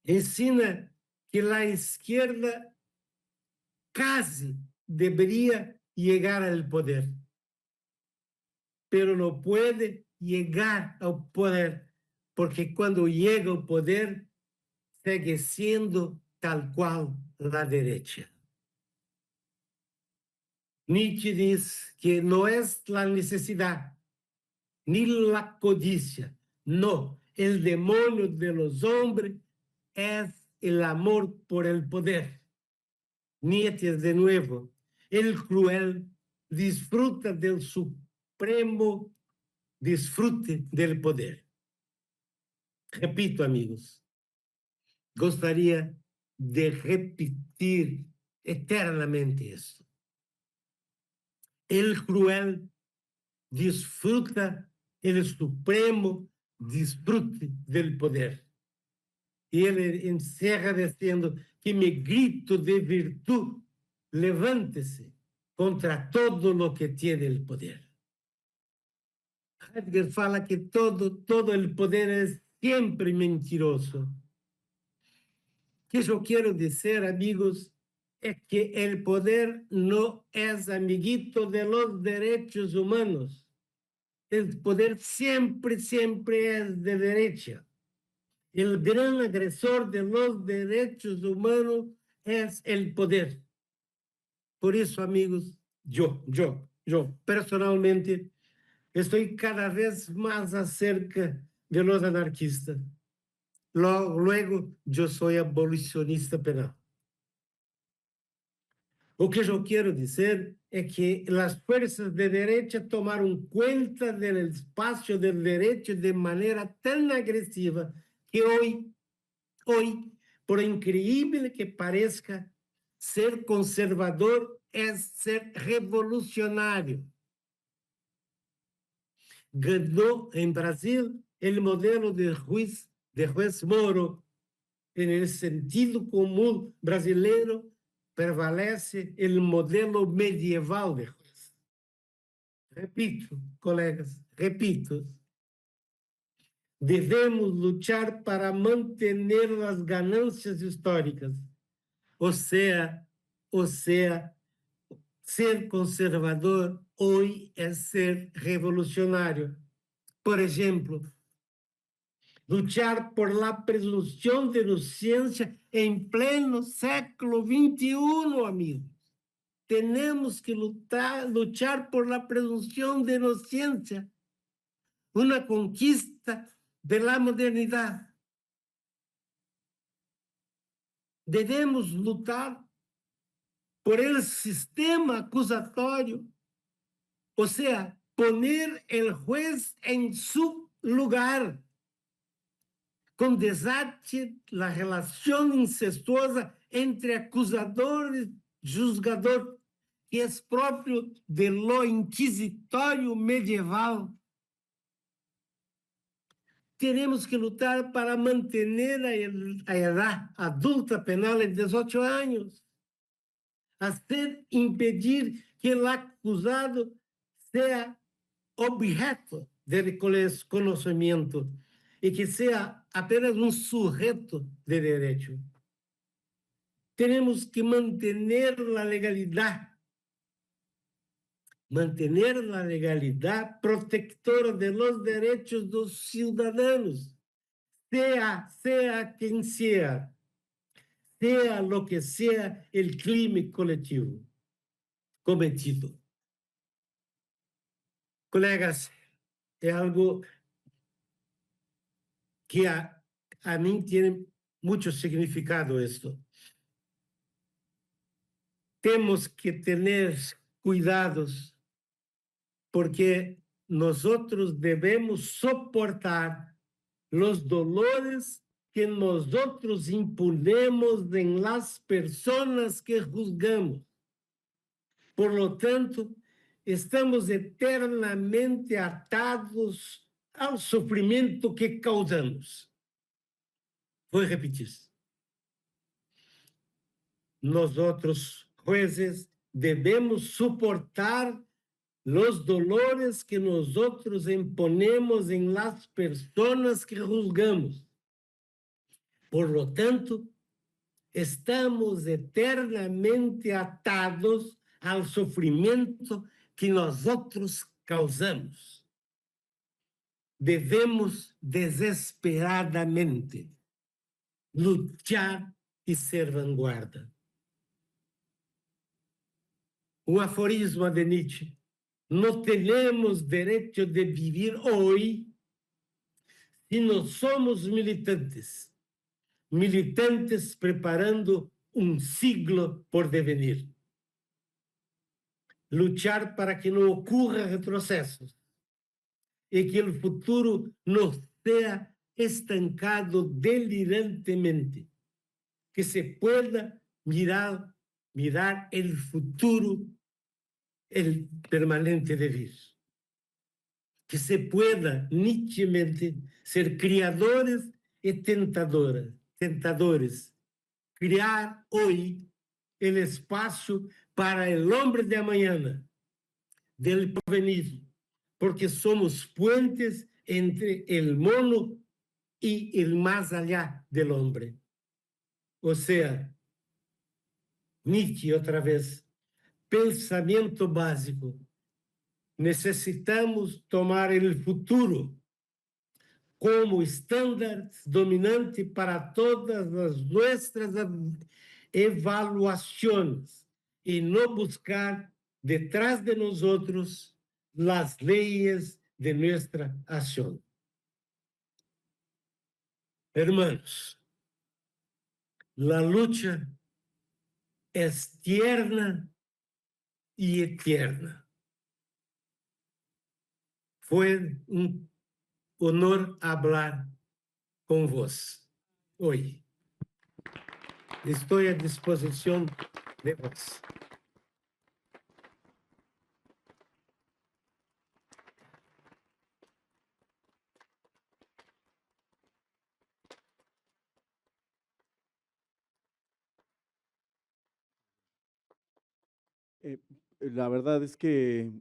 ensina que la izquierda casi debería llegar al poder, pero no puede llegar al poder, porque cuando llega al poder, sigue siendo tal cual la derecha. Nietzsche diz que não é a necessidade, nem a codicia, não. O demônio de los hombres é o amor por el poder. Nietzsche, de nuevo, el cruel disfruta del supremo disfrute del poder. Repito, amigos, gostaria de repetir eternamente isso. El cruel disfruta el supremo disfrute del poder. E ele encerra dizendo que me grito de virtude, levante-se contra todo lo que tiene el poder. Heidegger fala que todo el poder é sempre mentiroso. O que eu quero dizer, amigos, é que o poder não é amiguito de los derechos humanos. O poder sempre é de derecha. O gran agressor de los derechos humanos é o poder. Por isso, amigos, eu personalmente, estou cada vez mais acerca de los anarquistas. Luego, eu sou abolicionista penal. O que eu quero dizer é que as forças de direita tomaram conta do espaço do direito de maneira tão agressiva que hoje, por incrível que pareça, ser conservador é ser revolucionário. Ganhou em Brasil o modelo de juiz Moro. En sentido comum brasileiro, prevalece o modelo medieval de juiz. Repito, colegas, repito. Devemos lutar para manter as ganâncias históricas. Ou seja, ser conservador hoje é ser revolucionário. Por exemplo, lutar por la presunção de inocência em pleno século XXI, amigos. Temos que lutar por la presunção de inocência, uma conquista de la modernidade. Devemos lutar por el sistema acusatório, ou seja, poner el juez em su lugar, com desate la relação incestuosa entre acusador e juzgador, que é próprio de lo inquisitório medieval. Teremos que lutar para manter a idade adulta penal em 18 anos, assim impedir que o acusado seja objeto de reconhecimento e que seja apenas um sujeito de direito. Temos que manter a legalidade protectora de los direitos dos cidadãos, seja quem seja lo que seja o crime coletivo cometido. Colegas, é algo que a mim tem muito significado isto. Temos que ter cuidados, porque nós devemos suportar os dolores que nós imponemos em las pessoas que juzgamos. Por lo tanto, estamos eternamente atados ao sofrimento que causamos. Vou repetir. Nós, jueces, devemos suportar os dolores que nós imponemos em las pessoas que juzgamos. Por lo tanto, estamos eternamente atados ao sofrimento que nós causamos. Devemos desesperadamente lutar e ser vanguarda. Um aforismo de Nietzsche: não temos direito de viver hoje se não somos militantes preparando um siglo por devenir. Lutar para que não ocorra retrocessos e que o futuro não seja estancado delirantemente, que se pueda mirar o futuro, el permanente devir, que se pueda nitidamente ser criadores e tentadores, criar hoje o espaço para o homem de amanhã, del porvenir, porque somos puentes entre el mono y el más allá del hombre. O sea, Nietzsche, outra vez, pensamento básico. Necessitamos tomar o futuro como estándar dominante para todas as nossas evaluações e não buscar detrás de nós as leis de nossa ação. Hermanos, a luta es tierna y eterna. Fue un honor hablar con vos hoy. Estoy a disposición de vos.
Eh, la verdad es que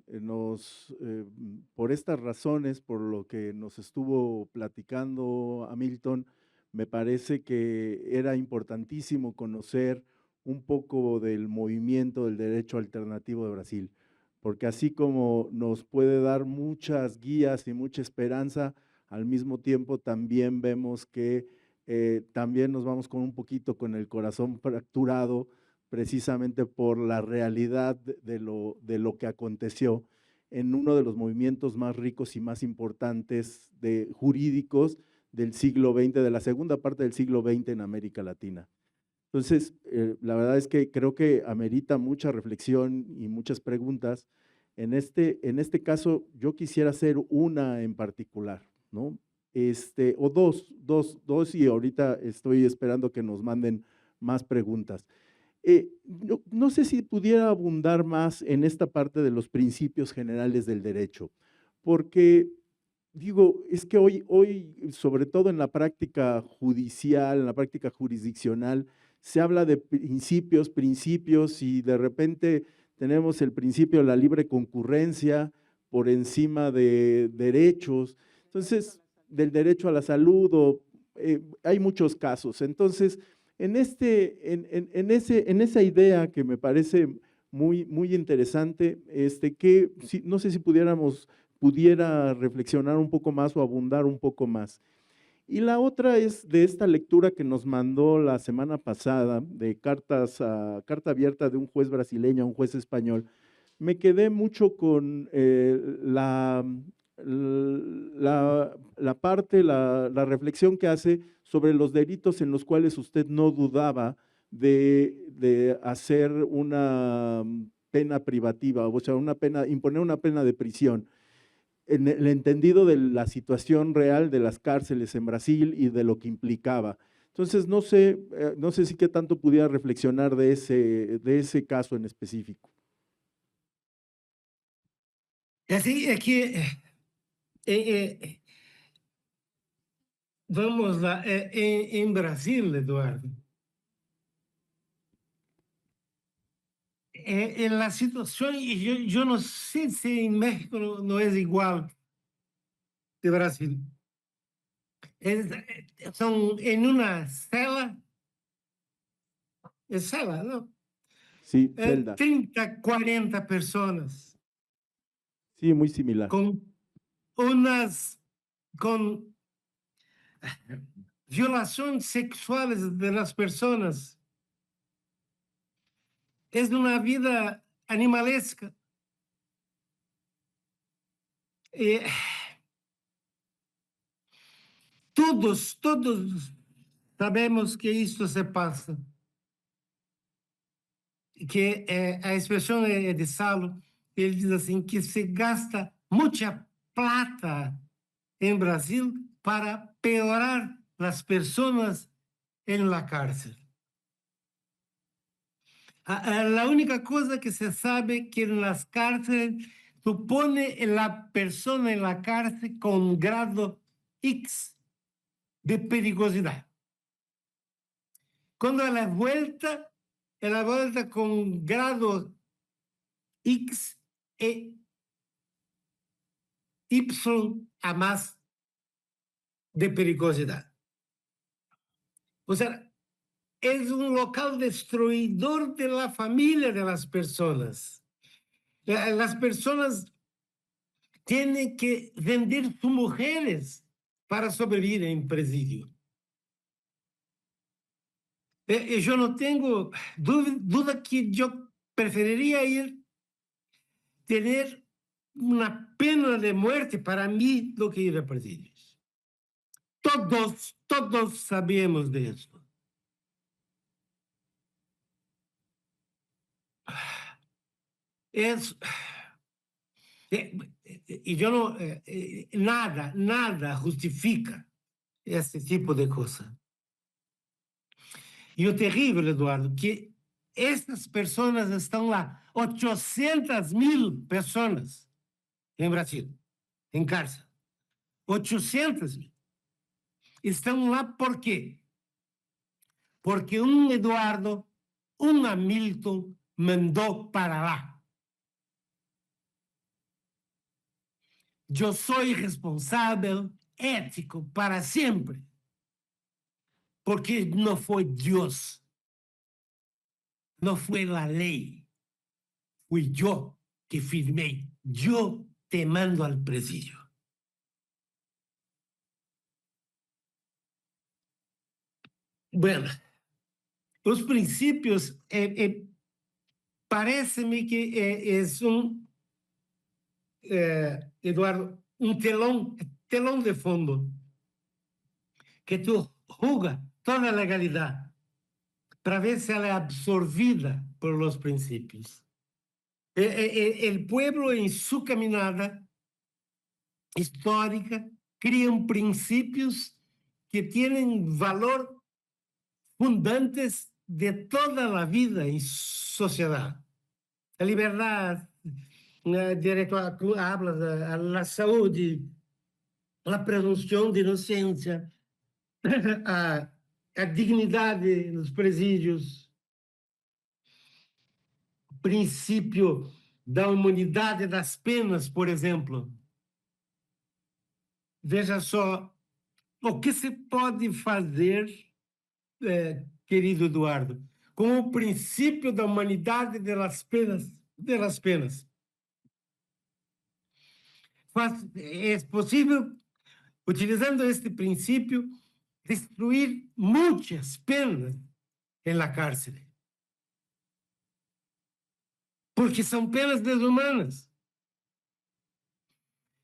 por estas razones, por lo que nos estuvo platicando Hamilton, me parece que era importantísimo conocer un poco del movimiento del derecho alternativo de Brasil, porque así como nos puede dar muchas guías y mucha esperanza, al mismo tiempo también vemos que también nos vamos con un poquito con el corazón fracturado precisamente por la realidad de lo que aconteció en uno de los movimientos más ricos y más importantes jurídicos del siglo XX, de la segunda parte del siglo XX en América Latina. Entonces, la verdad es que creo que amerita mucha reflexión y muchas preguntas. En este caso, yo quisiera hacer una en particular, ¿no? O dos, y ahorita estoy esperando que nos manden más preguntas. No sé si pudiera abundar más en esta parte de los principios generales del derecho, porque digo, es que hoy, sobre todo en la práctica judicial, en la práctica jurisdiccional, se habla de principios y de repente tenemos el principio de la libre concurrencia por encima de derechos, entonces, del derecho a la salud, hay muchos casos. Entonces, en esa idea que me parece muy interesante, no sé si pudiera reflexionar un poco más o abundar un poco más. Y la otra es de esta lectura que nos mandó la semana pasada de carta abierta de un juez brasileño a un juez español. Me quedé mucho con la reflexión que hace sobre los delitos en los cuales usted no dudaba de hacer una pena privativa, o sea, imponer una pena de prisión en el entendido de la situación real de las cárceles en Brasil y de lo que implicaba. Entonces, no sé si qué tanto pudiera reflexionar de ese caso en específico.
Assim, é que vamos lá, em Brasil, Eduardo, a situação, e eu não sei se em México não é igual de Brasil. São em uma cela, é cela, não?
Sí, celda.
30, 40 pessoas
Sí, muy similar.
com com violações sexuais das pessoas. É uma vida animalesca. E todos sabemos que isso se passa. Que a expressão é de Saulo, ele diz assim, que se gasta muita plata em Brasil para piorar as pessoas em la cárcel. A única coisa que se sabe que en las cárceles tú pones la persona en la cárcel con grado X de perigosidad. Cuando a la vuelta con grado X e Y a más de perigosidad. O sea, es un local destruidor de la familia de las personas. Las personas tienen que vender sus mujeres para sobrevivir en presidio. Yo no tengo duda que yo preferiría tener una pena de muerte para mí do que ir a presidios. Todos sabemos de eso. es, y yo no, nada justifica esse tipo de coisa. E o terrível, Eduardo, que essas pessoas estão lá, 800.000 pessoas em Brasil, em cárcere. 800.000. Estão lá por quê? Porque um Eduardo, um Hamilton mandou para lá. Eu sou responsável, ético, para sempre. Porque não foi Deus, não foi a lei, fui eu que firmei. Eu te mando ao presídio. Bueno, os princípios, parece-me que é Eduardo, um telão de fundo, que tu julga toda a legalidade para ver se ela é absorvida por los princípios. El pueblo en su caminada histórica crían principios que tienen valor fundantes de toda la vida en sociedad. La libertad, el derecho a la salud, la presunción de inocencia, a dignidade nos presídios, o princípio da humanidade das penas, por exemplo. Veja só, o que se pode fazer, querido Eduardo, com o princípio da humanidade das penas. É possível, utilizando este princípio, destruir muitas penas em la cárcel. Porque são penas desumanas.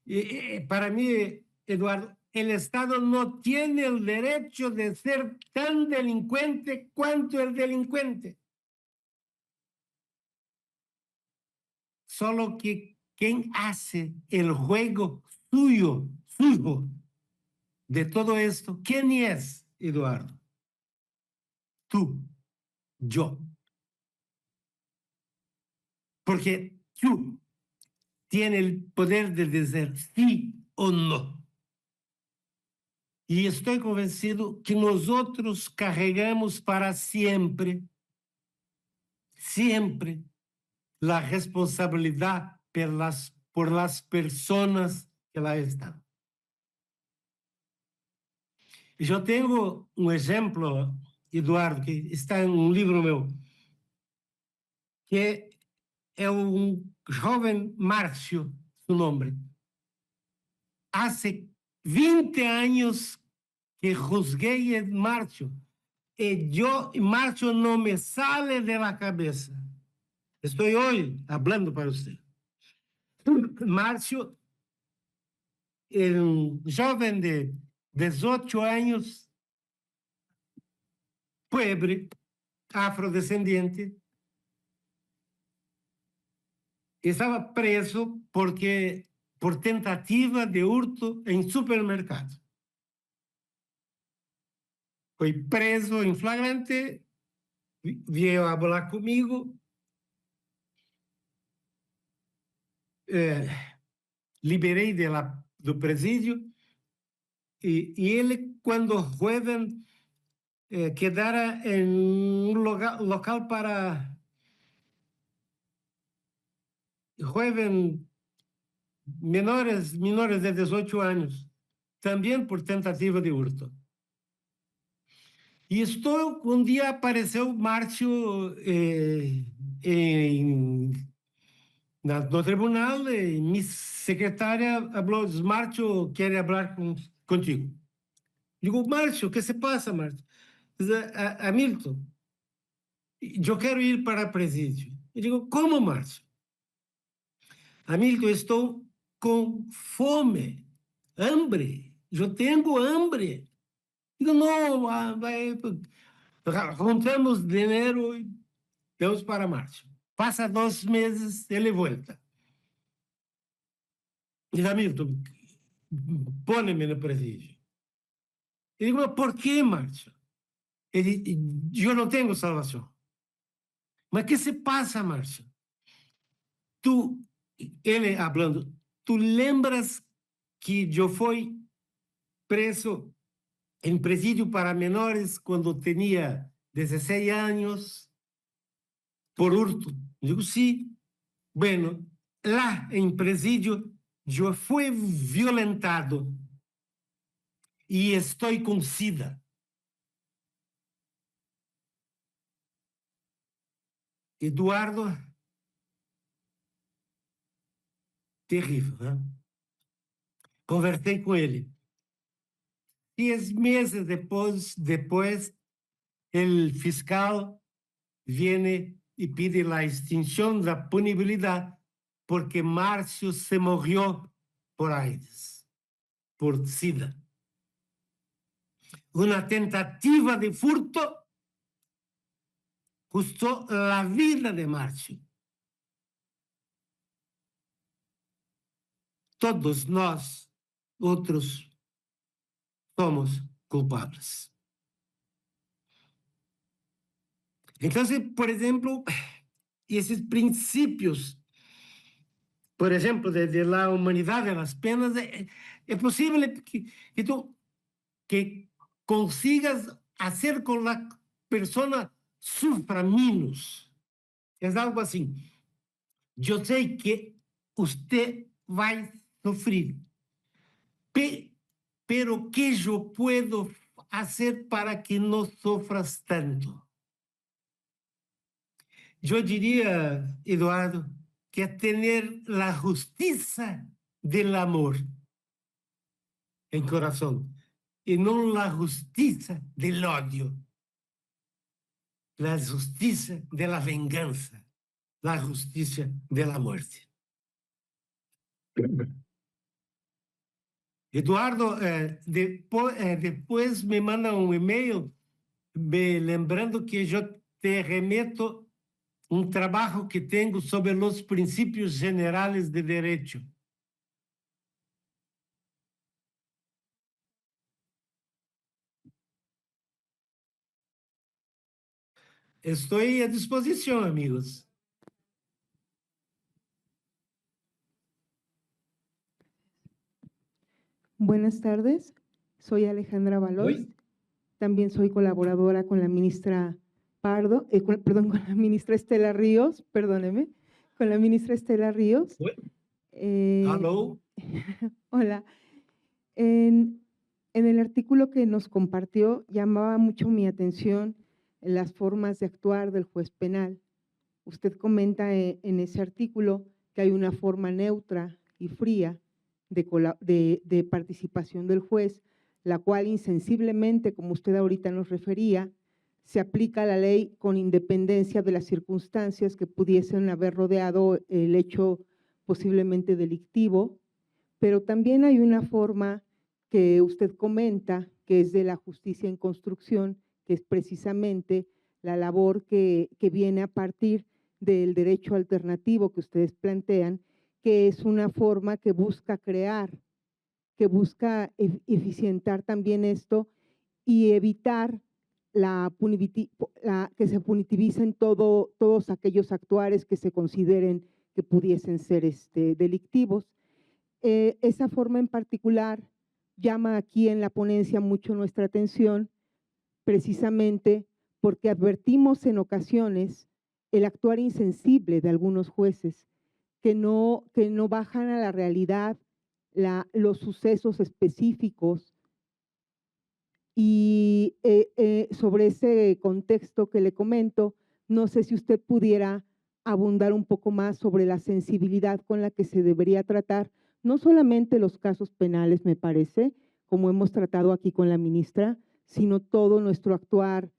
Y para mí, Eduardo, el Estado no tiene el derecho de ser tan delincuente cuanto el delincuente. Solo que quien hace el juego suyo de todo esto, ¿quién es, Eduardo? Tú, yo. Porque tú tienes el poder de decir sí o no. E estou convencido que nós outros carregamos para sempre a responsabilidade por las pessoas que lá estão. Eu tenho um exemplo, Eduardo, que está em um livro meu, que é um jovem Márcio, seu nome. Há 20 anos que juzguei a Márcio, e Márcio não me sale de la cabeça. Estou hoje falando para você. Márcio é um jovem de 18 anos, pobre, afrodescendente, estava preso por tentativa de hurto em supermercado. Foi preso em flagrante, veio a falar comigo, liberei do presídio, e ele, quando jovem, quedara em um local para jovens menores de 18 anos, também por tentativa de hurto. E um dia apareceu Márcio no tribunal, e minha secretária falou: Márcio quer falar contigo. Digo: Márcio, o que se passa, Márcio? Diz: Hamilton, eu quero ir para o presídio. Eu digo: como, Márcio? Hamilton, estou com fome, hambre. Eu tenho hambre. Digo: não, juntamos dinheiro e vamos para Márcio. Pasa 2 meses, ele volta. Diz, Hamilton, põe-me no presídio. Eu digo, mas por que, Márcio? Ele, eu não tenho salvação. Mas o que se passa, Márcio? Tu, ele falando, tu lembras que eu fui preso em presídio para menores quando tinha 16 anos por hurto? Digo, sim. Bueno, lá em presídio, eu fui violentado e estou com SIDA. Eduardo, terrível, né? Conversei com ele. 10 meses depois, o fiscal vem e pede a extinção da punibilidade porque Márcio se morreu por AIDS, por SIDA. Uma tentativa de furto custou a vida de Márcio. Todos nós, outros, somos culpables. Então, por exemplo, esses princípios, por exemplo, de la humanidade das penas, é possível que tu que consigas fazer com que a pessoa sufra menos. É algo assim. Eu sei que você vai sofrer, pero que eu puedo fazer para que não sofras tanto? Eu diria, Eduardo, que é ter a justiça del amor em coração e não a justiça del ódio, a justiça de la vengança, a justiça de la muerte. Eduardo, depois me manda um e-mail me lembrando que eu te remeto um trabalho que tenho sobre os princípios generais de direito. Estou à disposição, amigos.
Buenas tardes, soy Alejandra Valois.
Oi?
También soy colaboradora con la ministra Pardo, perdón, con la ministra Estela Ríos, perdóneme, con la ministra Estela Ríos.
Oi?
Eh,
Alô?
Hola. En el artículo que nos compartió, llamaba mucho mi atención las formas de actuar del juez penal. Usted comenta en ese artículo que hay una forma neutra y fría de participación del juez, la cual insensiblemente, como usted ahorita nos refería, se aplica a la ley con independencia de las circunstancias que pudiesen haber rodeado el hecho posiblemente delictivo, pero también hay una forma que usted comenta, que es de la justicia en construcción, que es precisamente la labor que viene a partir del derecho alternativo que ustedes plantean, que es una forma que busca crear, que busca eficientar también esto y evitar que se punitivicen todos aquellos actuares que se consideren que pudiesen ser delictivos. Esa forma en particular llama aquí en la ponencia mucho nuestra atención, precisamente porque advertimos en ocasiones el actuar insensible de algunos jueces que no bajan a la realidad los sucesos específicos. Y sobre ese contexto que le comento, no sé si usted pudiera abundar un poco más sobre la sensibilidad con la que se debería tratar, no solamente los casos penales, me parece, como hemos tratado aquí con la ministra, sino todo nuestro actuar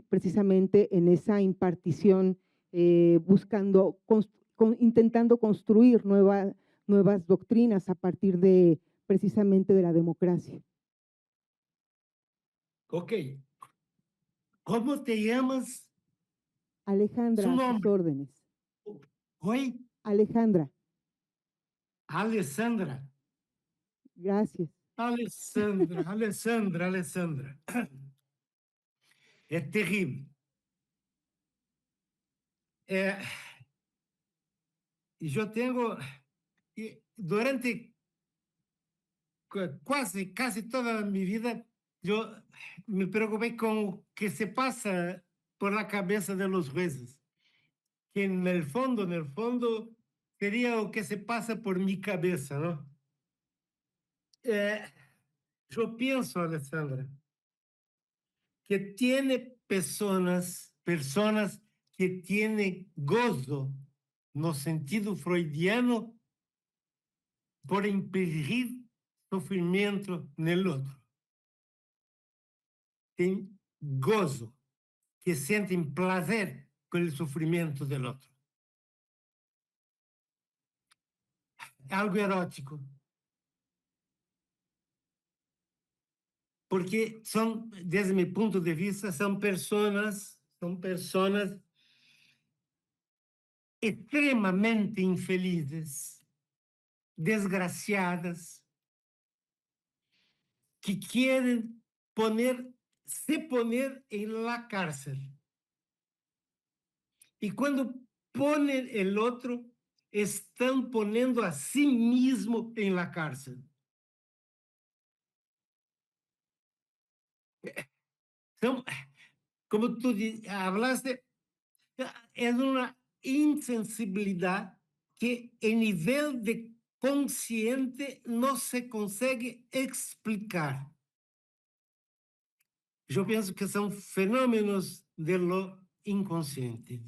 precisamente en esa impartición, intentando construir nuevas doctrinas a partir de precisamente de la democracia.
Ok. ¿Cómo te llamas?
Alejandra,
Su
a sus
nombre.
órdenes.
Oi,
Alejandra,
Alessandra.
gracias.
Alessandra. É terrível. Eu tenho, durante casi toda mi vida, yo me preocupé con lo que se pasa por la cabeza de los jueces, que en el fondo, sería lo que se pasa por mi cabeza, ¿no? Yo pienso, Alessandra, que tiene personas que tienen gozo, no sentido freudiano, por impedir sofrimento no outro. Tem gozo, que sentem prazer com o sofrimento do outro. Algo erótico. Porque são, desde meu ponto de vista, são pessoas extremamente infelizes, desgraciadas, que querem se poner em la cárcel. E quando ponen el otro, están poniendo a sí mismo en la cárcel. Então, como tú hablaste, é uma insensibilidade que, em nível de consciente, não se consegue explicar. Eu penso que são fenômenos de lo inconsciente.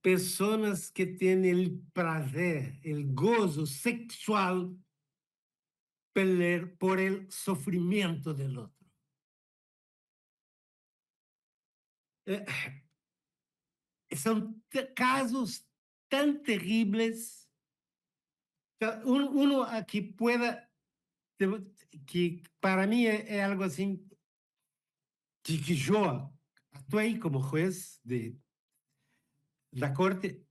Pessoas que têm o prazer, o gozo sexual por el sofrimento del otro. Son casos tan terribles que uno aquí pueda, que para mí es algo así, que yo actué como juez de la corte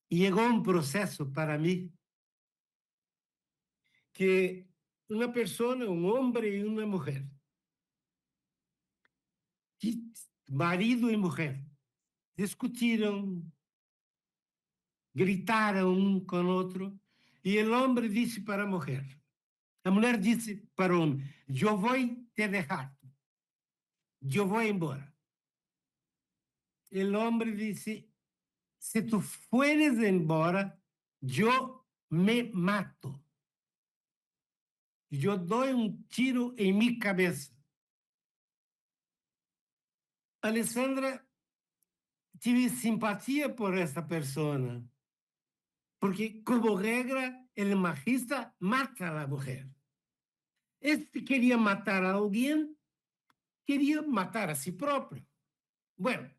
y llegó un proceso para mí que una persona, un hombre y una mujer, marido y mujer, discutieron, gritaram um com o outro, e o homem disse para a mulher. A mulher disse para o homem: eu vou te deixar, eu vou embora. O homem disse: se tu fueres embora, eu me mato. Eu dou um tiro em minha cabeça. Alessandra, tive simpatia por essa pessoa, porque, como regra, o machista mata a mulher. Este queria matar a alguém, queria matar a si próprio. Bueno,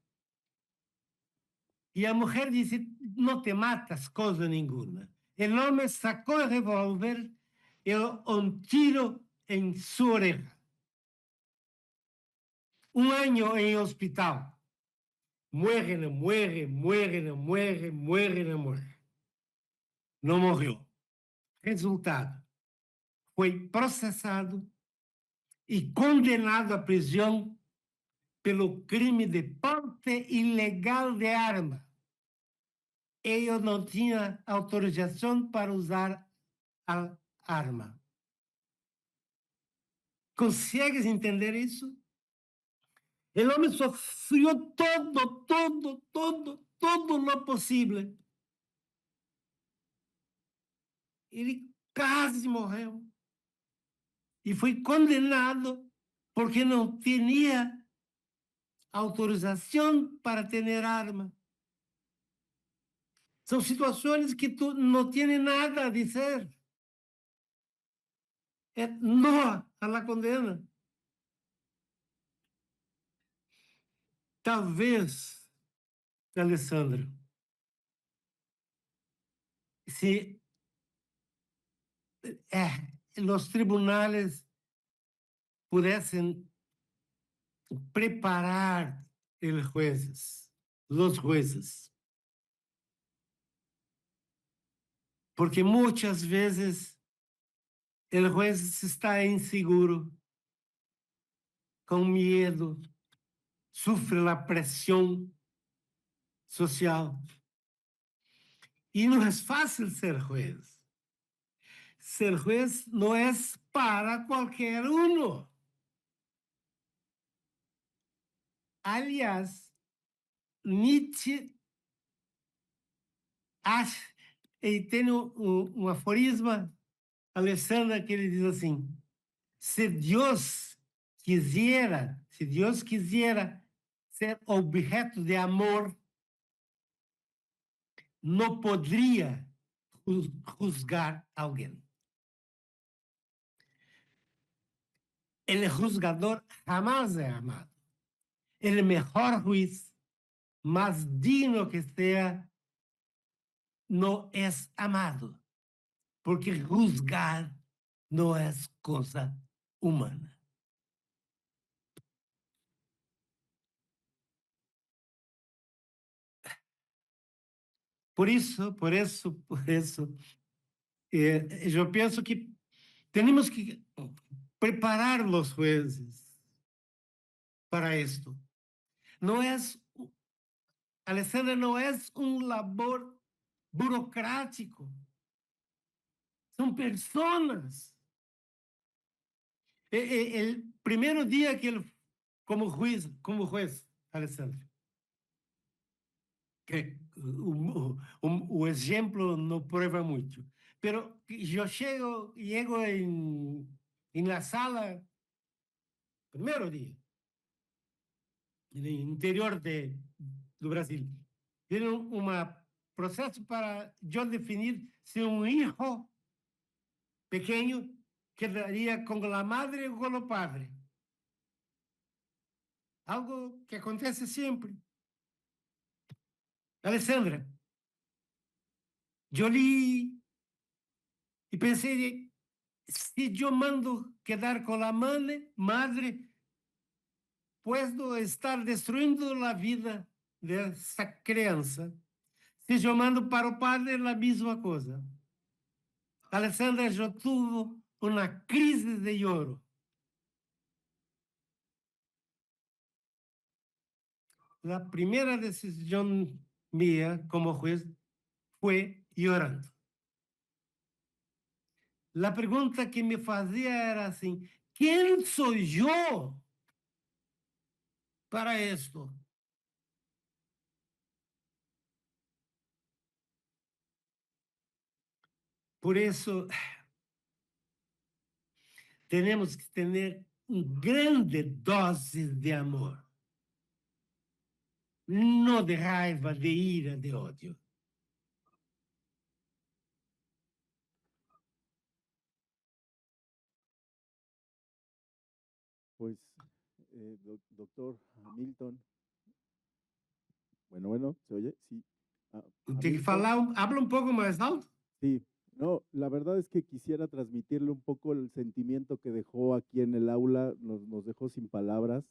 e a mulher disse: não te matas, coisa nenhuma. O homem sacou o revólver e um tiro em sua oreja. Um ano em hospital. Muere, não muere, muere, não muere, muere, não muere. Não morreu. Resultado: foi processado e condenado à prisão pelo crime de porte ilegal de arma. Eu não tinha autorização para usar a arma. Consegues entender isso? O homem sofreu todo o possível. Ele quase morreu. E foi condenado porque não tinha autorização para ter arma. São situações que tu não tens nada a dizer. É não a la condena. Talvez, Alessandro, se os tribunais pudessem preparar los jueces porque muchas veces el juez está inseguro, con miedo, sufre la presión social. Y no es fácil ser juez. Ser juez no es para cualquier uno. Aliás, Nietzsche tem um aforisma, Alessandra, que ele diz assim: se Deus quisiera ser objeto de amor, não poderia juzgar alguém. El juzgador jamás é amado. El mejor juiz, más digno que sea, no es amado, porque juzgar no es cosa humana. Por isso, eu penso que temos que preparar os jueces para isto. Não é, Alessandra, não é um labor burocrático. São pessoas. O primeiro dia que ele, como juez, Alessandra, que o exemplo não prova muito, pero eu chego em la sala, primeiro dia, no interior do Brasil, tem um processo para eu definir se um hijo pequeno quedaria com a madre ou com o padre. Algo que acontece sempre. Alessandra, eu li e pensei, se eu mando quedar com a madre, puedo estar destruindo a vida dessa criança. Se eu mando para o padre, é a mesma coisa. Alessandra, eu tive uma crise de choro. A primeira decisão minha como juez foi chorando. A pergunta que me fazia era assim: quem sou eu para isto? Por isso, temos que ter grande dose de amor, não de raiva, de ira, de ódio.
Pues, doctor Hamilton, bueno, ¿se oye? Sí.
Tem que falar, habla um pouco mais alto.
Sí, no, la verdad es que quisiera transmitirle un poco el sentimiento que dejó aquí en el aula, nos dejó sin palabras,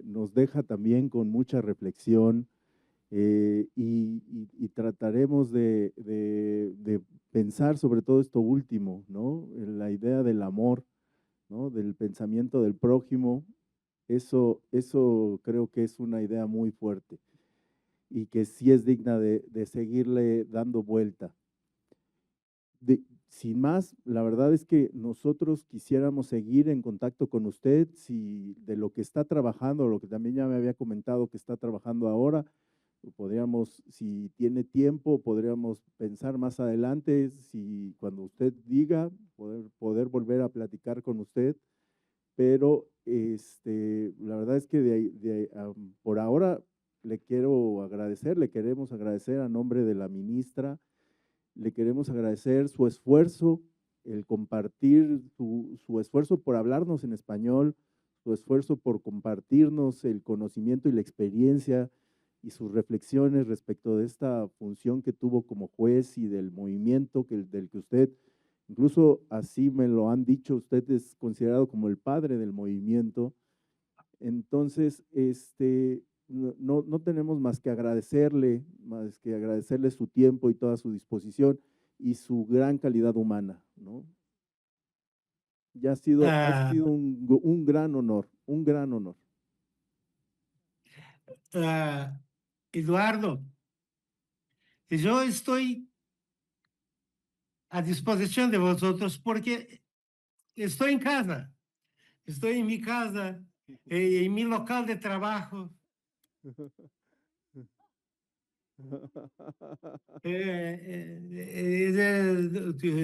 nos deja también con mucha reflexión y trataremos de pensar sobre todo esto último, ¿no? La idea del amor, ¿no? Del pensamiento del prójimo, eso creo que es una idea muy fuerte y que sí es digna de seguirle dando vuelta. Sin más, la verdad es que nosotros quisiéramos seguir en contacto con usted, si de lo que está trabajando, lo que también ya me había comentado que está trabajando ahora, podríamos, si tiene tiempo, podríamos pensar más adelante, si cuando usted diga, poder volver a platicar con usted, pero la verdad es que por ahora le queremos agradecer a nombre de la ministra, le queremos agradecer su esfuerzo, el compartir su esfuerzo por hablarnos en español, su esfuerzo por compartirnos el conocimiento y la experiencia y sus reflexiones respecto de esta función que tuvo como juez y del movimiento del que usted, incluso así me lo han dicho, usted es considerado como el padre del movimiento. Entonces, no tenemos más que agradecerle su tiempo y toda su disposición y su gran calidad humana, ¿no? Ya ha sido
Ah,
un gran honor, un gran honor.
ah, Eduardo, yo estoy a disposición de vosotros porque estoy en casa, estoy en mi casa, en mi local de trabajo.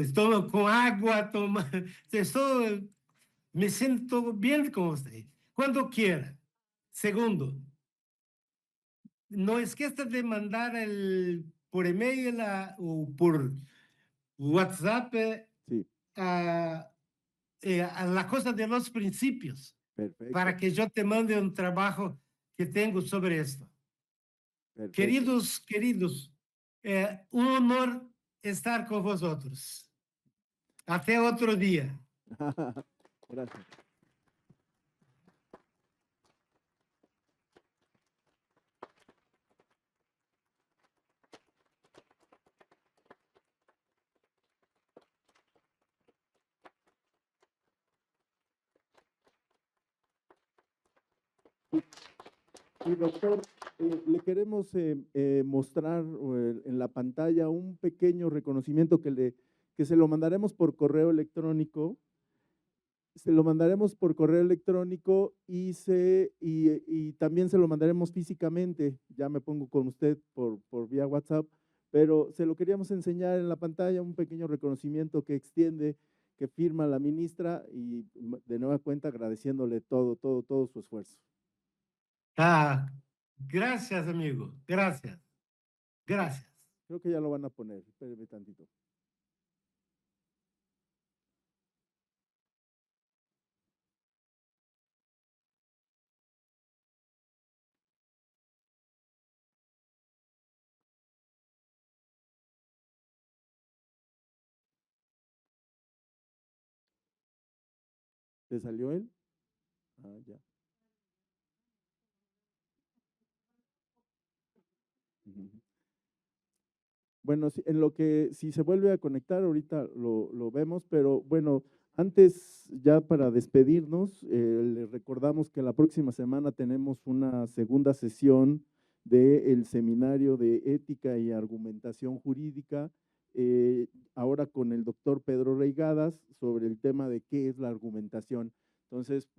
Estou com água, estou, me sinto bem com você. Quando quiera. Segundo, no esqueça de mandar por email o por WhatsApp
Sí,
a la cosa de los principios,
perfecto,
para que yo te mande un trabajo que tengo sobre esto.
perfecto.
Queridos, um honor estar com vosotros. Até outro dia.
Gracias. Y doctor, le queremos mostrar en la pantalla un pequeño reconocimiento que se lo mandaremos por correo electrónico. Se lo mandaremos por correo electrónico y también se lo mandaremos físicamente. Ya me pongo con usted por vía WhatsApp, pero se lo queríamos enseñar en la pantalla, un pequeño reconocimiento que extiende, que firma la ministra y de nueva cuenta agradeciéndole todo su esfuerzo.
Ah, gracias, amigo. Gracias. Gracias.
Creo que ya lo van a poner, espéreme tantito. ¿Te salió él? Ah, ya. Ujú. Bueno, en lo que si se vuelve a conectar, ahorita lo vemos, pero bueno, antes ya para despedirnos, le recordamos que la próxima semana tenemos una segunda sesión del seminario de ética y argumentación jurídica, ahora con el doctor Pedro Reigadas sobre el tema de qué es la argumentación. Entonces,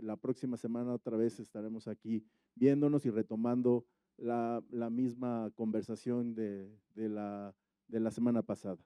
la próxima semana otra vez estaremos aquí viéndonos y retomando la misma conversación de la semana pasada.